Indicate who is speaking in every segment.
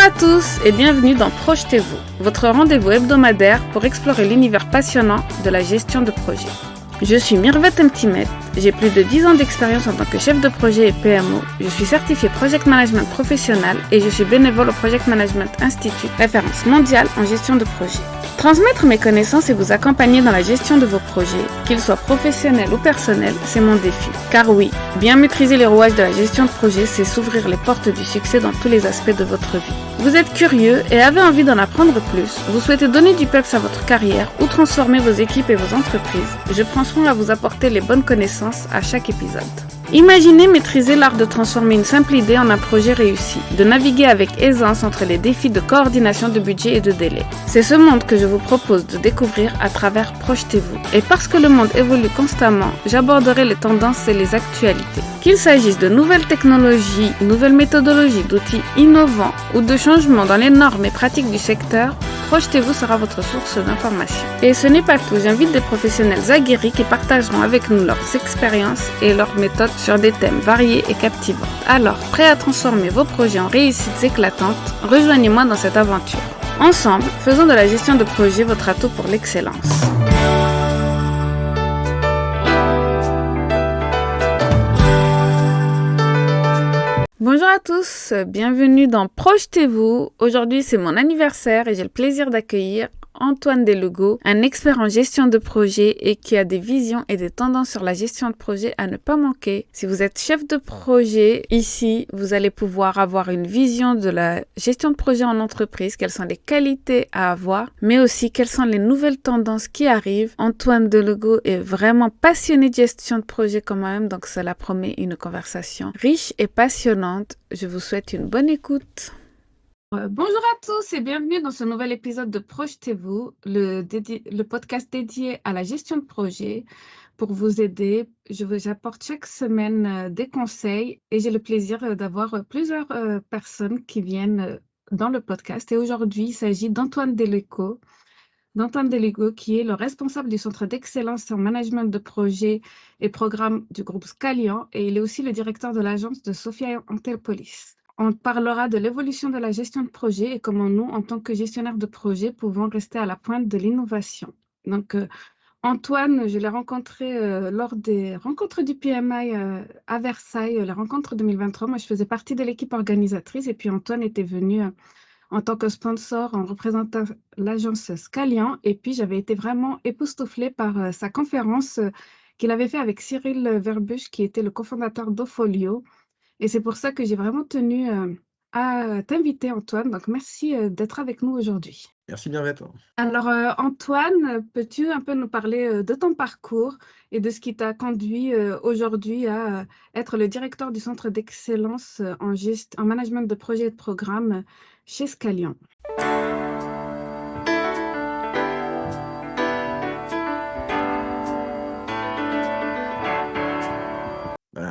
Speaker 1: à tous et bienvenue dans Projetez-vous, votre rendez-vous hebdomadaire pour explorer l'univers passionnant de la gestion de projet. Je suis Mirvet Mtimet, j'ai plus de 10 ans d'expérience en tant que chef de projet et PMO, je suis certifié Project Management professionnel et je suis bénévole au Project Management Institute, référence mondiale en gestion de projet. Transmettre mes connaissances et vous accompagner dans la gestion de vos projets, qu'ils soient professionnels ou personnels, c'est mon défi. Car oui, bien maîtriser les rouages de la gestion de projet, c'est s'ouvrir les portes du succès dans tous les aspects de votre vie. Vous êtes curieux et avez envie d'en apprendre plus, vous souhaitez donner du peps à votre carrière ou transformer vos équipes et vos entreprises, je prends soin à vous apporter les bonnes connaissances à chaque épisode. Imaginez maîtriser l'art de transformer une simple idée en un projet réussi, de naviguer avec aisance entre les défis de coordination de budget et de délai. C'est ce monde que je vous propose de découvrir à travers Projetez-vous. Et parce que le monde évolue constamment, j'aborderai les tendances et les actualités. Qu'il s'agisse de nouvelles technologies, nouvelles méthodologies, d'outils innovants ou de changements dans les normes et pratiques du secteur, Projetez-vous sera votre source d'information. Et ce n'est pas tout, j'invite des professionnels aguerris qui partageront avec nous leurs expériences et leurs méthodes sur des thèmes variés et captivants. Alors, prêt à transformer vos projets en réussites éclatantes, rejoignez-moi dans cette aventure. Ensemble, faisons de la gestion de projet votre atout pour l'excellence. Bonjour à tous, bienvenue dans Projetez-vous. Aujourd'hui c'est mon anniversaire et j'ai le plaisir d'accueillir Antoine Delugo, un expert en gestion de projet et qui a des visions et des tendances sur la gestion de projet à ne pas manquer. Si vous êtes chef de projet, ici, vous allez pouvoir avoir une vision de la gestion de projet en entreprise, quelles sont les qualités à avoir, mais aussi quelles sont les nouvelles tendances qui arrivent. Antoine Delugo est vraiment passionné de gestion de projet quand même, donc cela promet une conversation riche et passionnante. Je vous souhaite une bonne écoute. Bonjour à tous et bienvenue dans ce nouvel épisode de Projetez-vous, le podcast dédié à la gestion de projet. Pour vous aider, j'apporte chaque semaine des conseils et j'ai le plaisir d'avoir plusieurs personnes qui viennent dans le podcast. Et aujourd'hui, il s'agit d'Antoine Delugo. D'Antoine Delugo, qui est le responsable du Centre d'excellence en management de projet et programme du groupe Scalian et il est aussi le directeur de l'agence de Sophia Angelopoulos. On parlera de l'évolution de la gestion de projet et comment nous, en tant que gestionnaires de projet, pouvons rester à la pointe de l'innovation. Donc, Antoine, je l'ai rencontré lors des rencontres du PMI à Versailles, la rencontre 2023. Moi, je faisais partie de l'équipe organisatrice et puis Antoine était venu en tant que sponsor en représentant l'agence Scalian. Et puis, j'avais été vraiment époustouflée par sa conférence qu'il avait fait avec Cyril Verbusch, qui était le cofondateur d'Ofolio. Et c'est pour ça que j'ai vraiment tenu à t'inviter, Antoine. Donc, merci d'être avec nous aujourd'hui.
Speaker 2: Merci Mirvet.
Speaker 1: Alors, Antoine, peux-tu un peu nous parler de ton parcours et de ce qui t'a conduit aujourd'hui à être le directeur du Centre d'excellence en management de projets et de programmes chez Scalian?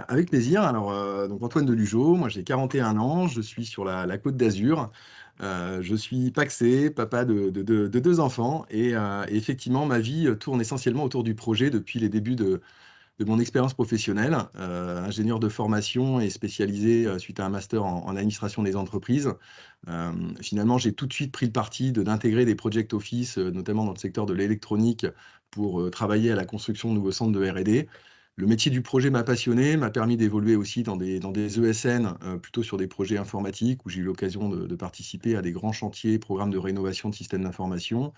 Speaker 2: Avec plaisir. Alors, donc Antoine Delugo, moi j'ai 41 ans, je suis sur la Côte d'Azur. Je suis pacsé, papa de 2 enfants et effectivement ma vie tourne essentiellement autour du projet depuis les débuts de mon expérience professionnelle. Ingénieur de formation et spécialisé suite à un master en administration des entreprises. Finalement, j'ai tout de suite pris le parti d'intégrer des project office, notamment dans le secteur de l'électronique, pour travailler à la construction de nouveaux centres de R&D. Le métier du projet m'a passionné, m'a permis d'évoluer aussi dans des ESN, plutôt sur des projets informatiques, où j'ai eu l'occasion de participer à des grands chantiers, programmes de rénovation de systèmes d'information,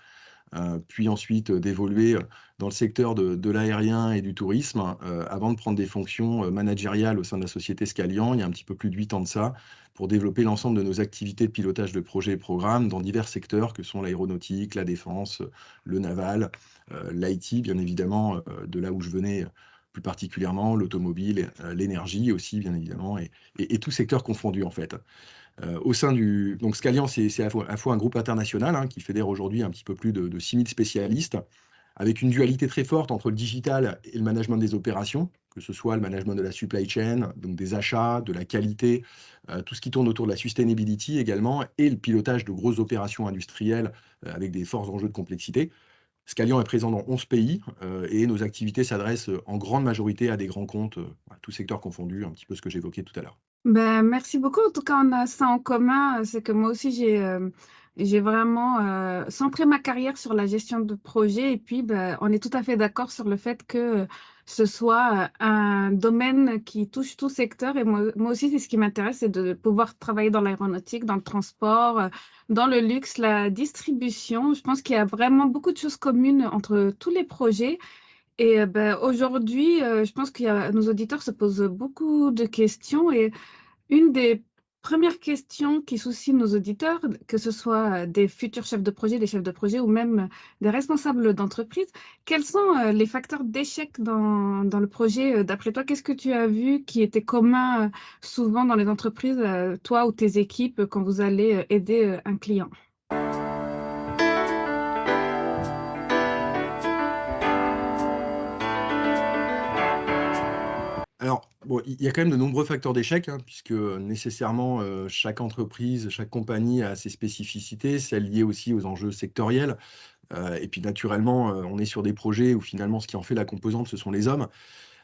Speaker 2: puis ensuite d'évoluer dans le secteur de l'aérien et du tourisme, avant de prendre des fonctions managériales au sein de la société Scalian, il y a un petit peu plus de 8 ans de ça, pour développer l'ensemble de nos activités de pilotage de projets et programmes dans divers secteurs que sont l'aéronautique, la défense, le naval, l'IT, bien évidemment, de là où je venais, plus particulièrement l'automobile, l'énergie aussi, bien évidemment, et tout secteur confondu, en fait. Au sein donc Scalian, c'est à la fois un groupe international qui fédère aujourd'hui un petit peu plus de 6000 spécialistes, avec une dualité très forte entre le digital et le management des opérations, que ce soit le management de la supply chain, donc des achats, de la qualité, tout ce qui tourne autour de la sustainability également, et le pilotage de grosses opérations industrielles avec des forts enjeux de complexité. Scalian est présent dans 11 pays et nos activités s'adressent en grande majorité à des grands comptes tout secteur confondu, un petit peu ce que j'évoquais tout à l'heure.
Speaker 1: Ben, merci beaucoup. En tout cas, on a ça en commun. C'est que moi aussi, j'ai vraiment centré ma carrière sur la gestion de projet. Et puis, ben, on est tout à fait d'accord sur le fait que ce soit un domaine qui touche tout secteur. Et moi aussi, c'est ce qui m'intéresse, c'est de pouvoir travailler dans l'aéronautique, dans le transport, dans le luxe, la distribution. Je pense qu'il y a vraiment beaucoup de choses communes entre tous les projets. Et ben, aujourd'hui, je pense qu'il y a, nos auditeurs se posent beaucoup de questions. Et une des premières questions qui soucient nos auditeurs, que ce soit des futurs chefs de projet, des chefs de projet ou même des responsables d'entreprise, quels sont les facteurs d'échec dans le projet d'après toi? Qu'est-ce que tu as vu qui était commun souvent dans les entreprises, toi ou tes équipes, quand vous allez aider un client?
Speaker 2: Alors, bon, il y a quand même de nombreux facteurs d'échec, hein, puisque nécessairement, chaque entreprise, chaque compagnie a ses spécificités, c'est lié aussi aux enjeux sectoriels. Et puis naturellement, on est sur des projets où finalement ce qui en fait la composante, ce sont les hommes.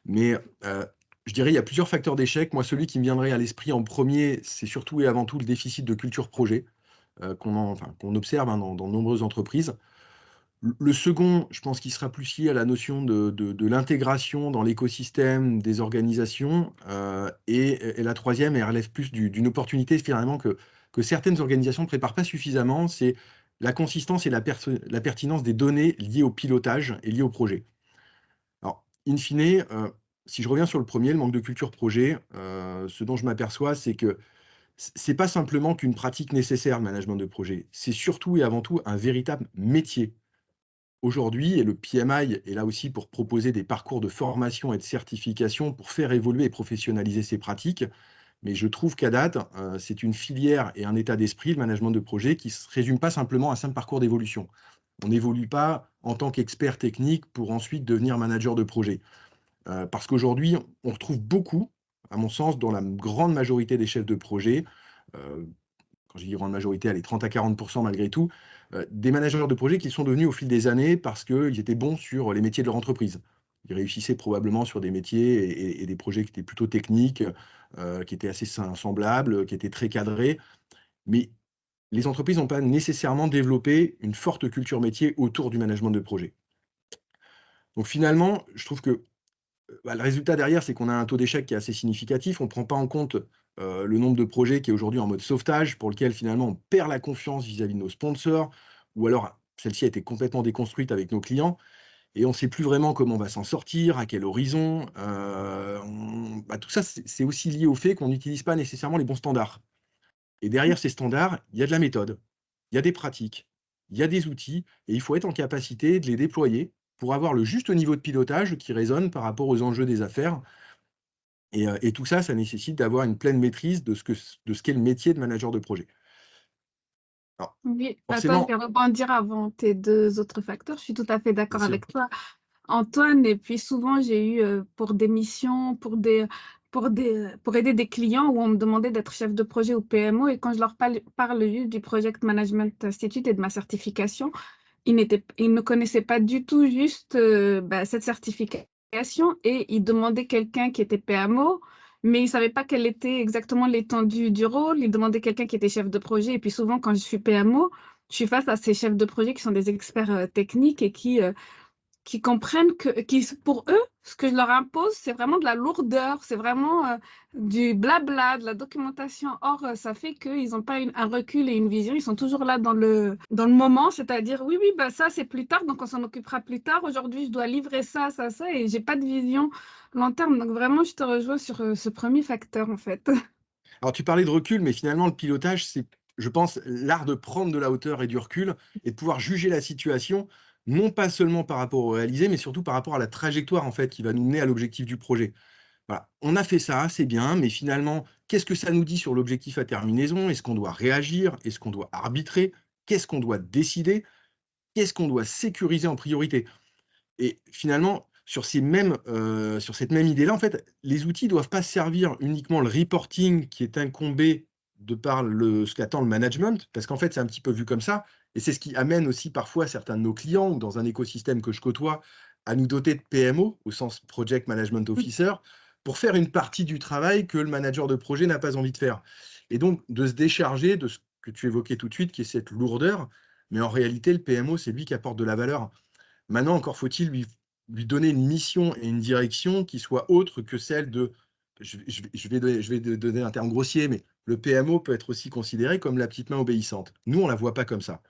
Speaker 2: Mais, je dirais, il y a plusieurs facteurs d'échec. Moi, celui qui me viendrait à l'esprit en premier, c'est surtout et avant tout le déficit de culture projet, qu'on observe, hein, dans de nombreuses entreprises. Le second, je pense qu'il sera plus lié à la notion de l'intégration dans l'écosystème des organisations, et la troisième, elle relève plus d'une opportunité finalement que certaines organisations ne préparent pas suffisamment, c'est la consistance et la pertinence des données liées au pilotage et liées au projet. Alors, in fine, si je reviens sur le premier, le manque de culture projet, ce dont je m'aperçois, c'est que c'est pas simplement qu'une pratique nécessaire, le management de projet, c'est surtout et avant tout un véritable métier. Aujourd'hui, et le PMI est là aussi pour proposer des parcours de formation et de certification pour faire évoluer et professionnaliser ces pratiques. Mais je trouve qu'à date, c'est une filière et un état d'esprit, le management de projet, qui ne se résume pas simplement à un simple parcours d'évolution. On n'évolue pas en tant qu'expert technique pour ensuite devenir manager de projet. Parce qu'aujourd'hui, on retrouve beaucoup, à mon sens, dans la grande majorité des chefs de projet, euh, quand je dis grande majorité, allez, 30 à 40% malgré tout, des managers de projet qui sont devenus au fil des années parce qu'ils étaient bons sur les métiers de leur entreprise. Ils réussissaient probablement sur des métiers et des projets qui étaient plutôt techniques, qui étaient assez semblables, qui étaient très cadrés. Mais les entreprises n'ont pas nécessairement développé une forte culture métier autour du management de projet. Donc finalement, je trouve que le résultat derrière, c'est qu'on a un taux d'échec qui est assez significatif. On ne prend pas en compte le nombre de projets qui est aujourd'hui en mode sauvetage, pour lequel finalement on perd la confiance vis-à-vis de nos sponsors, ou alors celle-ci a été complètement déconstruite avec nos clients, et on ne sait plus vraiment comment on va s'en sortir, à quel horizon. Tout ça, c'est aussi lié au fait qu'on n'utilise pas nécessairement les bons standards. Et derrière ces standards, il y a de la méthode, il y a des pratiques, il y a des outils, et il faut être en capacité de les déployer pour avoir le juste niveau de pilotage qui résonne par rapport aux enjeux des affaires. Et tout ça, ça nécessite d'avoir une pleine maîtrise de ce qu'est le métier de manager de projet. Alors,
Speaker 1: Oui, attends, je
Speaker 2: forcément,
Speaker 1: vais rebondir avant tes deux autres facteurs. Je suis tout à fait
Speaker 2: bien
Speaker 1: d'accord
Speaker 2: sûr.
Speaker 1: avec toi. Antoine, et puis souvent j'ai eu pour des missions, pour aider des clients où on me demandait d'être chef de projet ou PMO et quand je leur parle juste du Project Management Institute et de ma certification, ils ne connaissaient pas du tout juste cette certification et ils demandaient quelqu'un qui était PMO, mais ils ne savaient pas quelle était exactement l'étendue du rôle. Ils demandaient quelqu'un qui était chef de projet et puis souvent quand je suis PMO, je suis face à ces chefs de projet qui sont des experts techniques et qui comprennent pour eux, ce que je leur impose, c'est vraiment de la lourdeur, c'est vraiment du blabla, de la documentation. Or, ça fait qu'ils n'ont pas un recul et une vision. Ils sont toujours là dans le moment, c'est-à-dire, oui, oui, bah, ça, c'est plus tard, donc on s'en occupera plus tard. Aujourd'hui, je dois livrer ça, ça, ça, et j'ai pas de vision long terme. Donc, vraiment, je te rejoins sur ce premier facteur, en fait.
Speaker 2: Alors, tu parlais de recul, mais finalement, le pilotage, c'est, je pense, l'art de prendre de la hauteur et du recul et de pouvoir juger la situation, non pas seulement par rapport au réalisé, mais surtout par rapport à la trajectoire, en fait, qui va nous mener à l'objectif du projet. Voilà, on a fait ça, c'est bien, mais finalement, qu'est-ce que ça nous dit sur l'objectif à terminaison? Est-ce qu'on doit réagir? Est-ce qu'on doit arbitrer? Qu'est-ce qu'on doit décider? Qu'est-ce qu'on doit sécuriser en priorité? Et finalement, sur cette même idée-là, en fait, les outils ne doivent pas servir uniquement le reporting qui est incombé de par ce qu'attend le management, parce qu'en fait, c'est un petit peu vu comme ça, et c'est ce qui amène aussi parfois certains de nos clients, ou dans un écosystème que je côtoie, à nous doter de PMO, au sens Project Management Officer, pour faire une partie du travail que le manager de projet n'a pas envie de faire. Et donc, de se décharger de ce que tu évoquais tout de suite, qui est cette lourdeur, mais en réalité, le PMO, c'est lui qui apporte de la valeur. Maintenant, encore faut-il lui donner une mission et une direction qui soit autre que celle de, je vais donner un terme grossier, mais le PMO peut être aussi considéré comme la petite main obéissante. Nous, on ne la voit pas comme ça.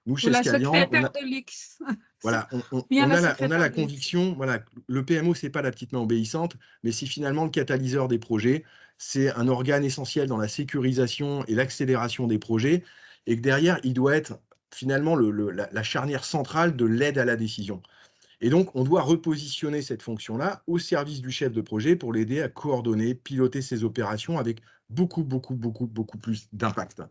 Speaker 2: Nous,
Speaker 1: Ou
Speaker 2: chez
Speaker 1: la
Speaker 2: Scalian,
Speaker 1: secrétaire de luxe.
Speaker 2: voilà,
Speaker 1: Bien la
Speaker 2: on a
Speaker 1: secrétaire
Speaker 2: la
Speaker 1: de luxe.
Speaker 2: conviction, voilà, le PMO, ce n'est pas la petite main obéissante, mais c'est finalement le catalyseur des projets. C'est un organe essentiel dans la sécurisation et l'accélération des projets, et que derrière, il doit être finalement la charnière centrale de l'aide à la décision. Et donc, on doit repositionner cette fonction-là au service du chef de projet pour l'aider à coordonner, piloter ses opérations avec beaucoup, beaucoup, beaucoup, beaucoup plus d'impact.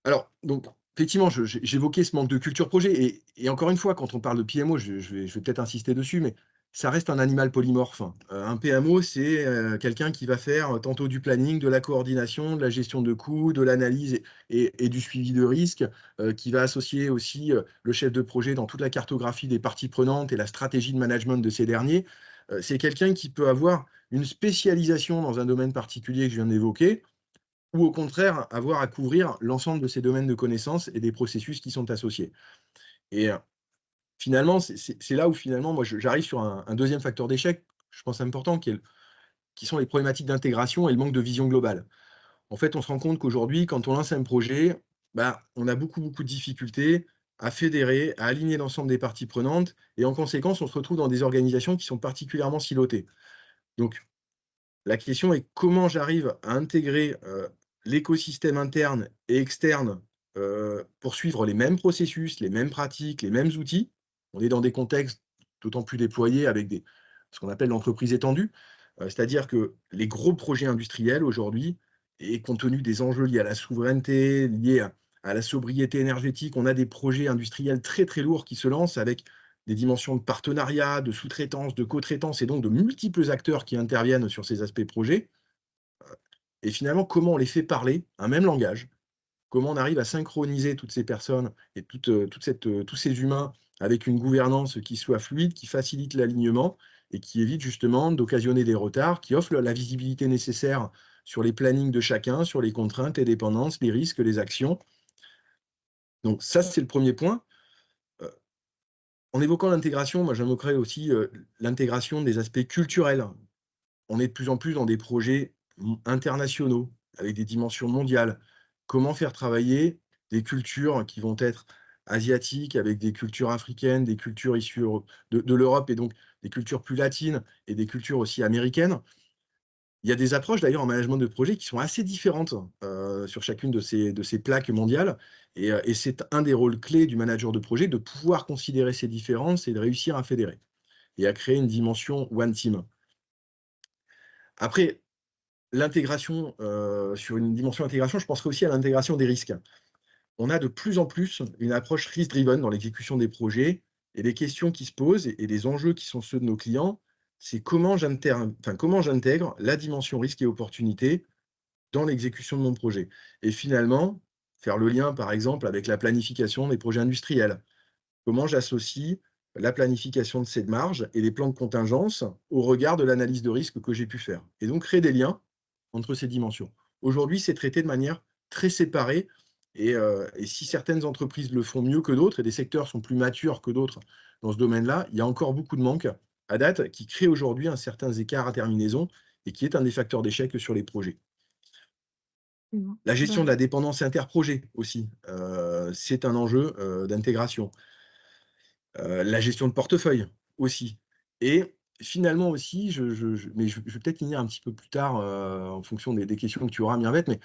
Speaker 2: Alors, donc, effectivement, j'évoquais ce manque de culture projet. Et encore une fois, quand on parle de PMO, je vais peut-être insister dessus, mais ça reste un animal polymorphe. Un PMO, c'est quelqu'un qui va faire tantôt du planning, de la coordination, de la gestion de coûts, de l'analyse et du suivi de risque, qui va associer aussi le chef de projet dans toute la cartographie des parties prenantes et la stratégie de management de ces derniers. C'est quelqu'un qui peut avoir une spécialisation dans un domaine particulier que je viens d'évoquer, ou au contraire avoir à couvrir l'ensemble de ces domaines de connaissances et des processus qui sont associés. Et finalement, c'est là où finalement, moi, j'arrive sur un deuxième facteur d'échec, je pense important, qui sont les problématiques d'intégration et le manque de vision globale. En fait, on se rend compte qu'aujourd'hui, quand on lance un projet, on a beaucoup, beaucoup de difficultés à fédérer, à aligner l'ensemble des parties prenantes, et en conséquence, on se retrouve dans des organisations qui sont particulièrement silotées. Donc, la question est comment j'arrive à intégrer l'écosystème interne et externe pour suivre les mêmes processus, les mêmes pratiques, les mêmes outils. On est dans des contextes d'autant plus déployés avec ce qu'on appelle l'entreprise étendue, c'est-à-dire que les gros projets industriels aujourd'hui, et compte tenu des enjeux liés à la souveraineté, liés à la sobriété énergétique, on a des projets industriels très très lourds qui se lancent avec des dimensions de partenariat, de sous-traitance, de co-traitance, et donc de multiples acteurs qui interviennent sur ces aspects projets. Et finalement, comment on les fait parler un même langage, comment on arrive à synchroniser toutes ces personnes et tous ces humains avec une gouvernance qui soit fluide, qui facilite l'alignement et qui évite justement d'occasionner des retards, qui offre la visibilité nécessaire sur les plannings de chacun, sur les contraintes, les dépendances, les risques, les actions. Donc ça, c'est le premier point. En évoquant l'intégration, moi j'invoquerais aussi l'intégration des aspects culturels. On est de plus en plus dans des projets internationaux, avec des dimensions mondiales. Comment faire travailler des cultures qui vont être asiatiques, avec des cultures africaines, des cultures issues de l'Europe, et donc des cultures plus latines, et des cultures aussi américaines. Il y a des approches d'ailleurs en management de projet qui sont assez différentes sur chacune de ces plaques mondiales. Et c'est un des rôles clés du manager de projet, de pouvoir considérer ces différences et de réussir à fédérer et à créer une dimension one team. Après, l'intégration, sur une dimension intégration, je penserai aussi à l'intégration des risques. On a de plus en plus une approche risk-driven dans l'exécution des projets, et les questions qui se posent et les enjeux qui sont ceux de nos clients, c'est comment j'intègre la dimension risque et opportunité dans l'exécution de mon projet. Et finalement, faire le lien, par exemple, avec la planification des projets industriels. Comment j'associe la planification de ces marges et les plans de contingence au regard de l'analyse de risque que j'ai pu faire. Et donc, créer des liens entre ces dimensions. Aujourd'hui, c'est traité de manière très séparée. Et si certaines entreprises le font mieux que d'autres, et des secteurs sont plus matures que d'autres dans ce domaine-là, il y a encore beaucoup de manques à date qui créent aujourd'hui un certain écart à terminaison et qui est un des facteurs d'échec sur les projets. La gestion de la dépendance interprojet aussi, c'est un enjeu d'intégration. La gestion de portefeuille aussi. Et finalement aussi, mais je vais peut-être finir un petit peu plus tard en fonction des questions que tu auras, Mirvette, mais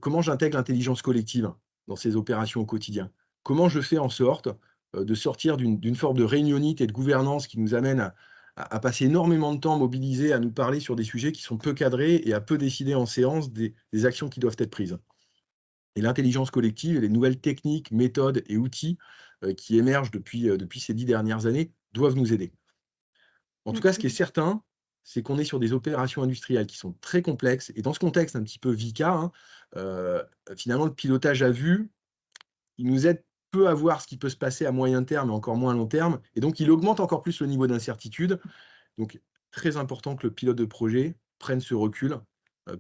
Speaker 2: comment j'intègre l'intelligence collective dans ces opérations au quotidien? Comment je fais en sorte de sortir d'une forme de réunionnite et de gouvernance qui nous amène à passer énormément de temps mobilisés à nous parler sur des sujets qui sont peu cadrés et à peu décider en séance des actions qui doivent être prises. Et l'intelligence collective et les nouvelles techniques, méthodes et outils qui émergent depuis ces 10 dernières années doivent nous aider. En tout cas, ce qui est certain, c'est qu'on est sur des opérations industrielles qui sont très complexes. Et dans ce contexte un petit peu VICA, finalement, le pilotage à vue, il nous aide peu à voir ce qui peut se passer à moyen terme et encore moins à long terme. Et donc, il augmente encore plus le niveau d'incertitude. Donc, très important que le pilote de projet prenne ce recul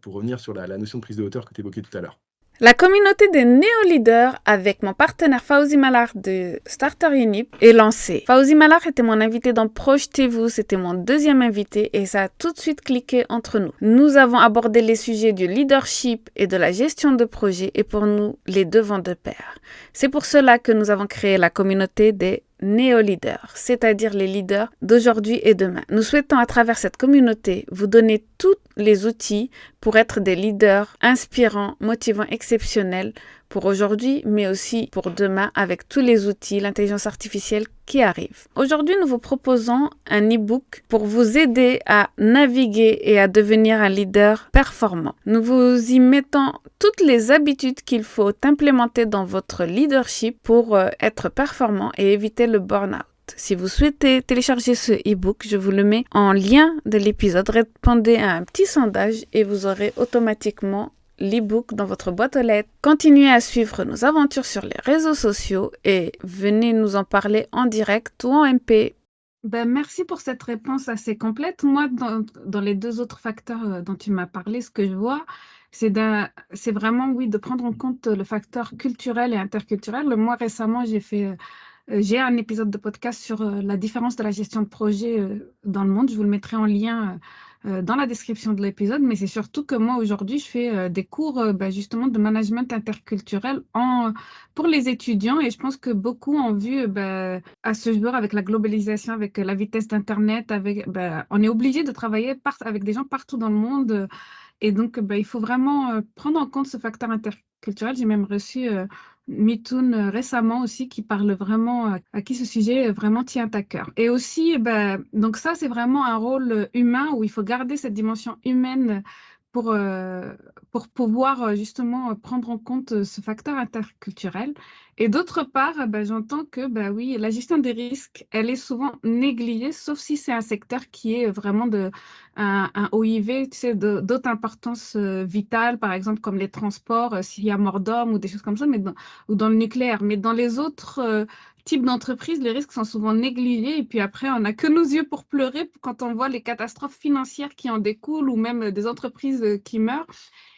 Speaker 2: pour revenir sur la notion de prise de hauteur que tu évoquais tout à l'heure.
Speaker 1: La communauté des néo-leaders avec mon partenaire Fawzi Malar de Starter Unip est lancée. Fawzi Malar était mon invité dans Projetez-vous, c'était mon deuxième invité et ça a tout de suite cliqué entre nous. Nous avons abordé les sujets du leadership et de la gestion de projet et pour nous, les deux vont de pair. C'est pour cela que nous avons créé la communauté des néo-leaders, c'est-à-dire les leaders d'aujourd'hui et demain. Nous souhaitons à travers cette communauté vous donner tous les outils pour être des leaders inspirants, motivants, exceptionnels pour aujourd'hui, mais aussi pour demain avec tous les outils, l'intelligence artificielle qui arrive. Aujourd'hui, nous vous proposons un e-book pour vous aider à naviguer et à devenir un leader performant. Nous vous y mettons toutes les habitudes qu'il faut implémenter dans votre leadership pour être performant et éviter le burn-out. Si vous souhaitez télécharger ce e-book, je vous le mets en lien de l'épisode. Répondez à un petit sondage et vous aurez automatiquement l'e-book dans votre boîte aux lettres. Continuez à suivre nos aventures sur les réseaux sociaux et venez nous en parler en direct ou en MP. Merci pour cette réponse assez complète. Moi, dans les deux autres facteurs dont tu m'as parlé, ce que je vois, c'est vraiment, oui, de prendre en compte le facteur culturel et interculturel. Moi, récemment, j'ai un épisode de podcast sur la différence de la gestion de projet dans le monde. Je vous le mettrai en lien dans la description de l'épisode, mais c'est surtout que moi, aujourd'hui, je fais des cours justement de management interculturel pour les étudiants et je pense que beaucoup ont vu à ce jour, avec la globalisation, avec la vitesse d'Internet, on est obligé de travailler avec des gens partout dans le monde et donc il faut vraiment prendre en compte ce facteur interculturel. J'ai même reçu Mitoun récemment aussi qui parle vraiment, à qui ce sujet vraiment tient à cœur. Et aussi, donc ça, c'est vraiment un rôle humain où il faut garder cette dimension humaine pour pouvoir justement prendre en compte ce facteur interculturel. Et d'autre part, j'entends que oui, la gestion des risques, elle est souvent négligée, sauf si c'est un secteur qui est vraiment un OIV, tu sais, d'autres importance vitale, par exemple comme les transports, s'il y a mort d'homme ou des choses comme ça, ou dans le nucléaire. Mais dans les autres types d'entreprises, les risques sont souvent négligés et puis après, on n'a que nos yeux pour pleurer quand on voit les catastrophes financières qui en découlent ou même des entreprises qui meurent.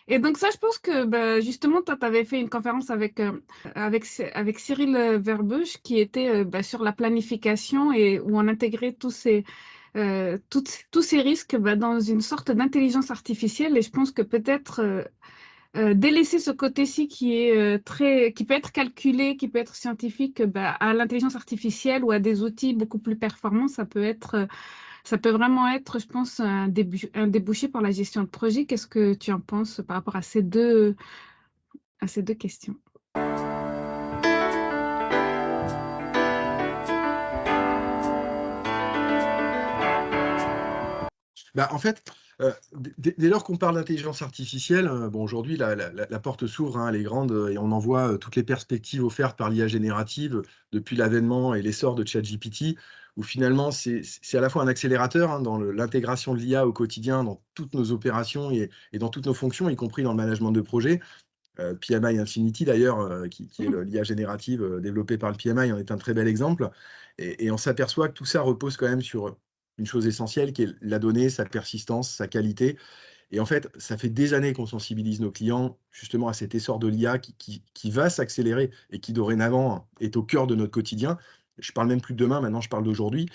Speaker 1: Et donc ça, je pense que justement, toi, tu avais fait une conférence avec Cyril Verbush qui était sur la planification et où on intégrait tous ces risques dans une sorte d'intelligence artificielle. Et je pense que peut-être délaisser ce côté-ci qui peut être calculé, qui peut être scientifique, à l'intelligence artificielle ou à des outils beaucoup plus performants, ça peut vraiment être, je pense, un débouché pour la gestion de projet. Qu'est-ce que tu en penses par rapport à ces deux questions?
Speaker 2: En fait, dès lors qu'on parle d'intelligence artificielle, aujourd'hui, la porte s'ouvre, hein, elle est grande, et on en voit toutes les perspectives offertes par l'IA générative depuis l'avènement et l'essor de ChatGPT, où finalement, c'est à la fois un accélérateur hein, dans l'intégration de l'IA au quotidien, dans toutes nos opérations et dans toutes nos fonctions, y compris dans le management de projet. PMI Infinity, d'ailleurs, qui est l'IA générative développée par le PMI, en est un très bel exemple. Et on s'aperçoit que tout ça repose quand même sur une chose essentielle qui est la donnée, sa persistance, sa qualité. Et en fait, ça fait des années qu'on sensibilise nos clients justement à cet essor de l'IA qui va s'accélérer et qui dorénavant est au cœur de notre quotidien. Je parle même plus de demain, maintenant je parle d'aujourd'hui.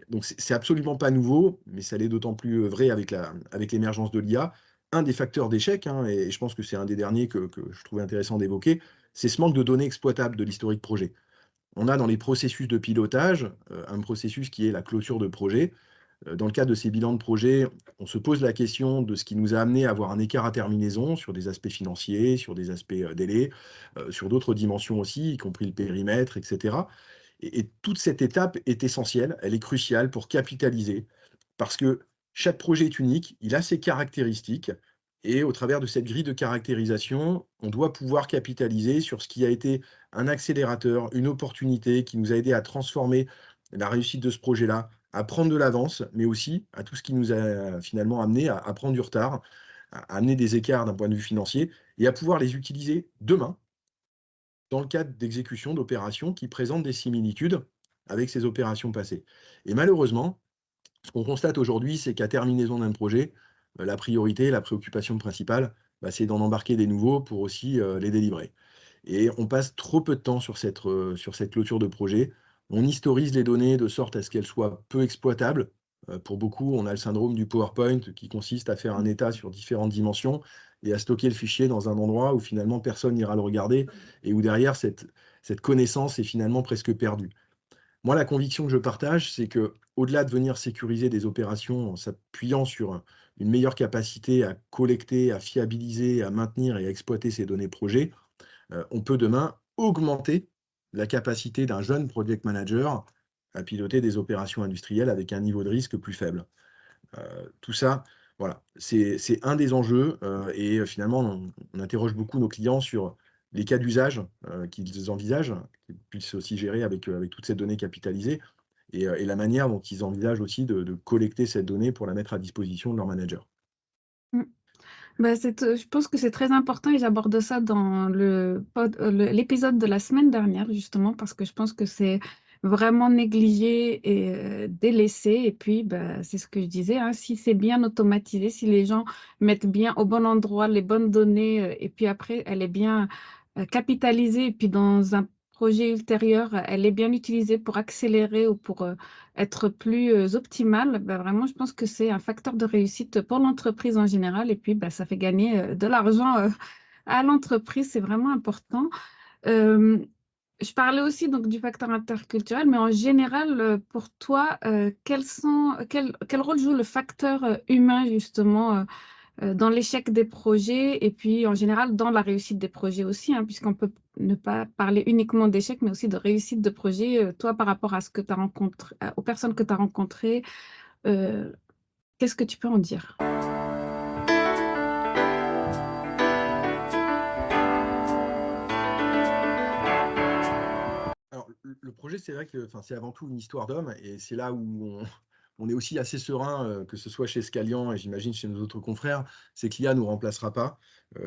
Speaker 2: Donc c'est absolument pas nouveau, mais ça l'est d'autant plus vrai avec l'émergence de l'IA. Un des facteurs d'échec, hein, et je pense que c'est un des derniers que je trouvais intéressant d'évoquer, c'est ce manque de données exploitables de l'historique projet. On a dans les processus de pilotage un processus qui est la clôture de projet. Dans le cadre de ces bilans de projet, on se pose la question de ce qui nous a amené à avoir un écart à terminaison sur des aspects financiers, sur des aspects délais, sur d'autres dimensions aussi, y compris le périmètre, etc. Et toute cette étape est essentielle, elle est cruciale pour capitaliser, parce que chaque projet est unique, il a ses caractéristiques, et au travers de cette grille de caractérisation, on doit pouvoir capitaliser sur ce qui a été un accélérateur, une opportunité qui nous a aidé à transformer la réussite de ce projet-là, à prendre de l'avance, mais aussi à tout ce qui nous a finalement amené à prendre du retard, à amener des écarts d'un point de vue financier, et à pouvoir les utiliser demain dans le cadre d'exécution d'opérations qui présentent des similitudes avec ces opérations passées. Et malheureusement, Ce qu'on constate aujourd'hui, c'est qu'à terminaison d'un projet, la priorité, la préoccupation principale, c'est d'en embarquer des nouveaux pour aussi, les délivrer. Et on passe trop peu de temps sur cette clôture de projet. On historise les données de sorte à ce qu'elles soient peu exploitables. Pour beaucoup, on a le syndrome du PowerPoint qui consiste à faire un état sur différentes dimensions et à stocker le fichier dans un endroit où finalement personne n'ira le regarder et où derrière cette connaissance est finalement presque perdue. Moi, la conviction que je partage, c'est que, au-delà de venir sécuriser des opérations en s'appuyant sur une meilleure capacité à collecter, à fiabiliser, à maintenir et à exploiter ces données projets, on peut demain augmenter la capacité d'un jeune project manager à piloter des opérations industrielles avec un niveau de risque plus faible. Tout ça, voilà, c'est un des enjeux, et finalement, on interroge beaucoup nos clients sur les cas d'usage qu'ils envisagent, qu'ils puissent aussi gérer avec toutes ces données capitalisées et la manière dont ils envisagent aussi de collecter cette donnée pour la mettre à disposition de leur manager.
Speaker 1: Mm. Bah, je pense que c'est très important et j'aborde ça dans l'épisode de la semaine dernière, justement, parce que je pense que c'est vraiment négligé et délaissé. Et puis, bah, c'est ce que je disais, hein, si c'est bien automatisé, si les gens mettent bien au bon endroit les bonnes données, et puis après, elle est bien capitalisée, et puis dans un projet ultérieur, elle est bien utilisée pour accélérer ou pour être plus optimale, bah, vraiment, je pense que c'est un facteur de réussite pour l'entreprise en général. Et puis, bah, ça fait gagner de l'argent à l'entreprise. C'est vraiment important. Euh, je parlais aussi donc du facteur interculturel, mais en général, pour toi, quel rôle joue le facteur humain justement dans l'échec des projets et puis en général dans la réussite des projets aussi, hein, puisqu'on peut ne pas parler uniquement d'échec, mais aussi de réussite de projet. Toi, par rapport à ce que tu as rencontré, aux personnes que tu as rencontrées, euh, qu'est-ce que tu peux en dire?
Speaker 2: Alors, le projet, c'est vrai que, enfin, c'est avant tout une histoire d'homme et c'est là où on est aussi assez serein, que ce soit chez Scalian et j'imagine chez nos autres confrères, c'est que l'IA nous remplacera pas,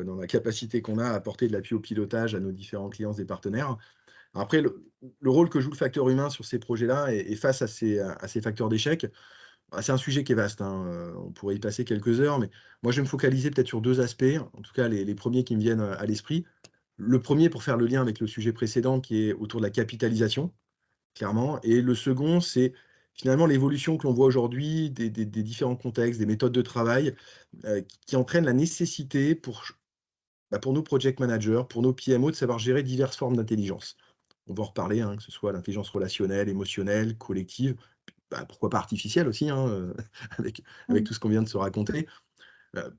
Speaker 2: dans la capacité qu'on a à apporter de l'appui au pilotage à nos différents clients et partenaires. Après, le rôle que joue le facteur humain sur ces projets-là et face à ces facteurs d'échec, c'est un sujet qui est vaste, hein, on pourrait y passer quelques heures, mais moi, je vais me focaliser peut-être sur 2 aspects, en tout cas les premiers qui me viennent, à l'esprit. Le premier pour faire le lien avec le sujet précédent qui est autour de la capitalisation, clairement, et le second, c'est finalement l'évolution que l'on voit aujourd'hui des différents contextes, des méthodes de travail, qui entraînent la nécessité pour nos project managers, pour nos PMO, de savoir gérer diverses formes d'intelligence. On va en reparler, hein, que ce soit l'intelligence relationnelle, émotionnelle, collective, pourquoi pas artificielle aussi, hein, avec
Speaker 1: Mm.
Speaker 2: tout ce qu'on vient de se raconter.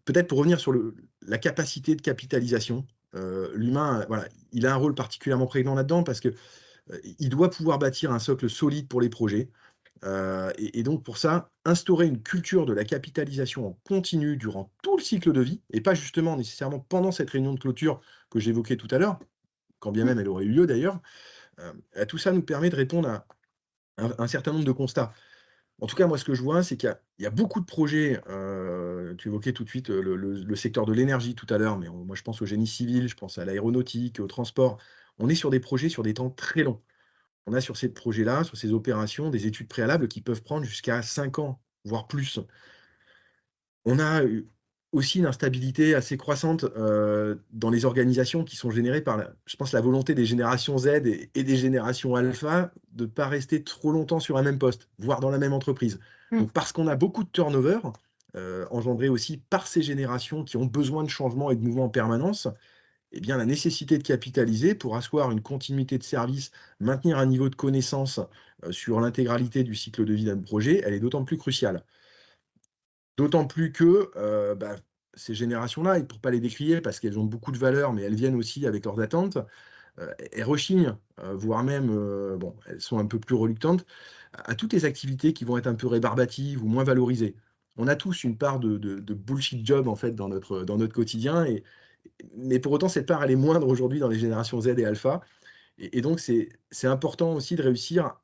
Speaker 2: Peut-être pour revenir sur la capacité de capitalisation, l'humain, voilà, il a un rôle particulièrement prégnant là-dedans parce que il doit pouvoir bâtir un socle solide pour les projets. Et donc pour ça, instaurer une culture de la capitalisation en continu durant tout le cycle de vie, et pas justement nécessairement pendant cette réunion de clôture que j'évoquais tout à l'heure, quand bien même elle aurait eu lieu d'ailleurs, tout ça nous permet de répondre à un certain nombre de constats. En tout cas, moi, ce que je vois, c'est qu'il y a beaucoup de projets, tu évoquais tout de suite le secteur de l'énergie tout à l'heure, mais moi je pense au génie civil, je pense à l'aéronautique, au transport. On est sur des projets sur des temps très longs. On a sur ces projets-là, sur ces opérations, des études préalables qui peuvent prendre jusqu'à 5 ans, voire plus. On a aussi une instabilité assez croissante dans les organisations qui sont générées par, je pense, la volonté des générations Z et des générations alpha de ne pas rester trop longtemps sur un même poste, voire dans la même entreprise.
Speaker 1: Mm.
Speaker 2: Donc, parce qu'on a beaucoup de turnover, engendré aussi par ces générations qui ont besoin de changement et de mouvement en permanence, eh bien, la nécessité de capitaliser pour asseoir une continuité de service, maintenir un niveau de connaissance sur l'intégralité du cycle de vie d'un projet, elle est d'autant plus cruciale. D'autant plus que ces générations-là, et pour ne pas les décrier parce qu'elles ont beaucoup de valeur, mais elles viennent aussi avec leurs attentes, elles rechignent, voire même, bon, elles sont un peu plus reluctantes à toutes les activités qui vont être un peu rébarbatives ou moins valorisées. On a tous une part de bullshit job en fait dans notre quotidien, mais pour autant cette part elle est moindre aujourd'hui dans les générations Z et alpha, et donc c'est important aussi de réussir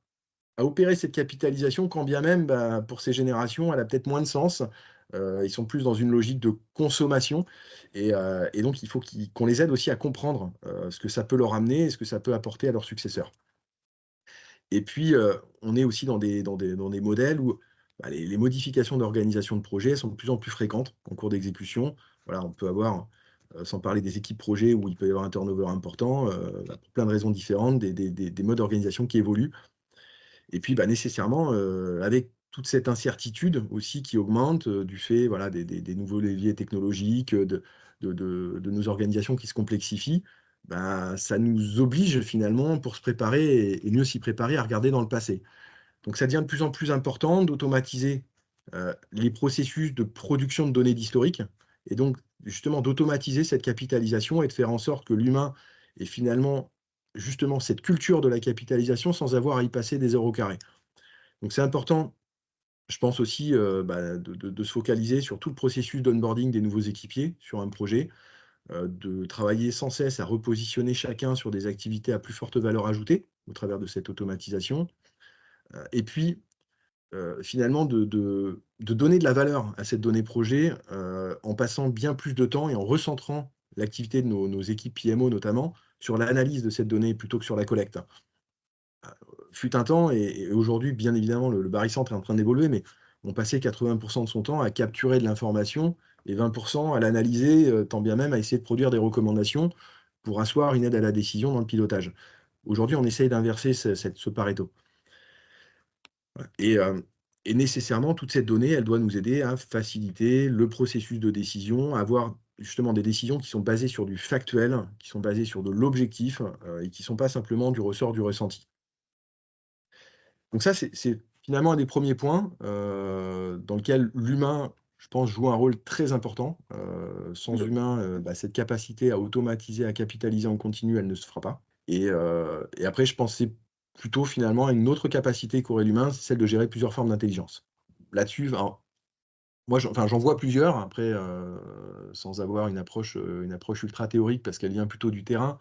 Speaker 2: à opérer cette capitalisation, quand bien même, pour ces générations, elle a peut-être moins de sens. Ils sont plus dans une logique de consommation et donc il faut qu'on les aide aussi à comprendre, ce que ça peut leur amener et ce que ça peut apporter à leurs successeurs. Et puis, on est aussi dans des modèles où les modifications d'organisation de projet sont de plus en plus fréquentes en cours d'exécution. Voilà, on peut avoir, sans parler des équipes projets où il peut y avoir un turnover important, pour plein de raisons différentes, des modes d'organisation qui évoluent. Et puis, nécessairement, avec toute cette incertitude aussi qui augmente du fait voilà, des nouveaux leviers technologiques, de nos organisations qui se complexifient, ça nous oblige finalement, pour se préparer et mieux s'y préparer, à regarder dans le passé. Donc, ça devient de plus en plus important d'automatiser les processus de production de données d'historique et donc justement d'automatiser cette capitalisation et de faire en sorte que l'humain ait finalement justement cette culture de la capitalisation sans avoir à y passer des heures au carré. Donc c'est important, je pense aussi, de se focaliser sur tout le processus d'onboarding des nouveaux équipiers sur un projet, de travailler sans cesse à repositionner chacun sur des activités à plus forte valeur ajoutée au travers de cette automatisation. Et puis, finalement, de donner de la valeur à cette donnée projet en passant bien plus de temps et en recentrant l'activité de nos équipes PMO notamment sur l'analyse de cette donnée plutôt que sur la collecte. Fut un temps, et aujourd'hui, bien évidemment, le barycentre est en train d'évoluer, mais on passait 80% de son temps à capturer de l'information et 20% à l'analyser, tant bien même à essayer de produire des recommandations pour asseoir une aide à la décision dans le pilotage. Aujourd'hui, on essaye d'inverser ce Pareto. Et nécessairement, toute cette donnée, elle doit nous aider à faciliter le processus de décision, à avoir justement des décisions qui sont basées sur du factuel, qui sont basées sur de l'objectif et qui ne sont pas simplement du ressort du ressenti. Donc ça, c'est finalement un des premiers points dans lequel l'humain, je pense, joue un rôle très important. Sans humain, cette capacité à automatiser, à capitaliser en continu, elle ne se fera pas. Et après, je pense que c'est plutôt finalement une autre capacité qu'aurait l'humain, c'est celle de gérer plusieurs formes d'intelligence. Là-dessus, moi, j'en vois plusieurs, après, sans avoir une approche ultra théorique, parce qu'elle vient plutôt du terrain.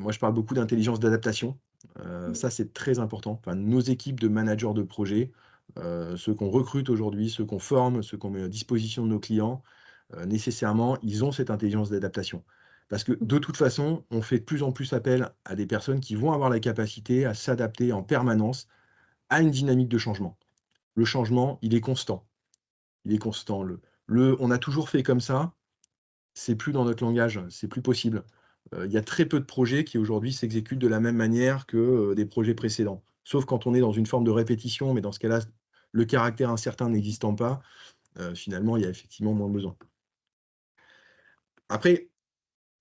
Speaker 2: Moi, je parle beaucoup d'intelligence d'adaptation. Ça, c'est très important. Enfin, nos équipes de managers de projet, ceux qu'on recrute aujourd'hui, ceux qu'on forme, ceux qu'on met à disposition de nos clients, nécessairement, ils ont cette intelligence d'adaptation. Parce que de toute façon, on fait de plus en plus appel à des personnes qui vont avoir la capacité à s'adapter en permanence à une dynamique de changement. Le changement, il est constant. Il est constant. On a toujours fait comme ça, c'est plus dans notre langage, c'est plus possible. Il y a très peu de projets qui aujourd'hui s'exécutent de la même manière que des projets précédents. Sauf quand on est dans une forme de répétition, mais dans ce cas-là, le caractère incertain n'existant pas, finalement, il y a effectivement moins besoin. Après,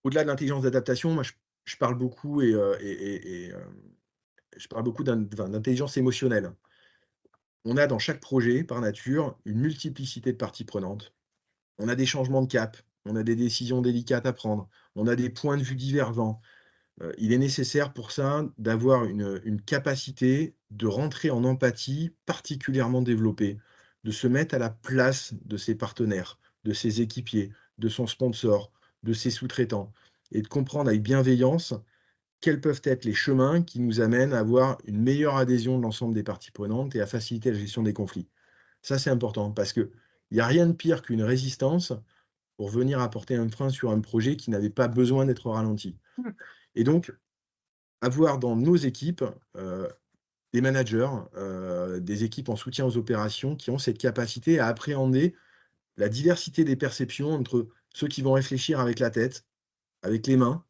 Speaker 2: au-delà de l'intelligence d'adaptation, moi, je parle beaucoup je parle beaucoup d'intelligence émotionnelle. On a dans chaque projet, par nature, une multiplicité de parties prenantes. On a des changements de cap, on a des décisions délicates à prendre, on a des points de vue divergents. Il est nécessaire pour ça d'avoir une capacité de rentrer en empathie particulièrement développée, de se mettre à la place de ses partenaires, de ses équipiers, de son sponsor, de ses sous-traitants, et de comprendre avec bienveillance quels peuvent être les chemins qui nous amènent à avoir une meilleure adhésion de l'ensemble des parties prenantes et à faciliter la gestion des conflits. Ça, c'est important parce qu'il n'y a rien de pire qu'une résistance pour venir apporter un frein sur un projet qui n'avait pas besoin d'être ralenti. Et donc, avoir dans nos équipes des managers, des équipes en soutien aux opérations qui ont cette capacité à appréhender la diversité des perceptions entre ceux qui vont réfléchir avec la tête, avec les mains,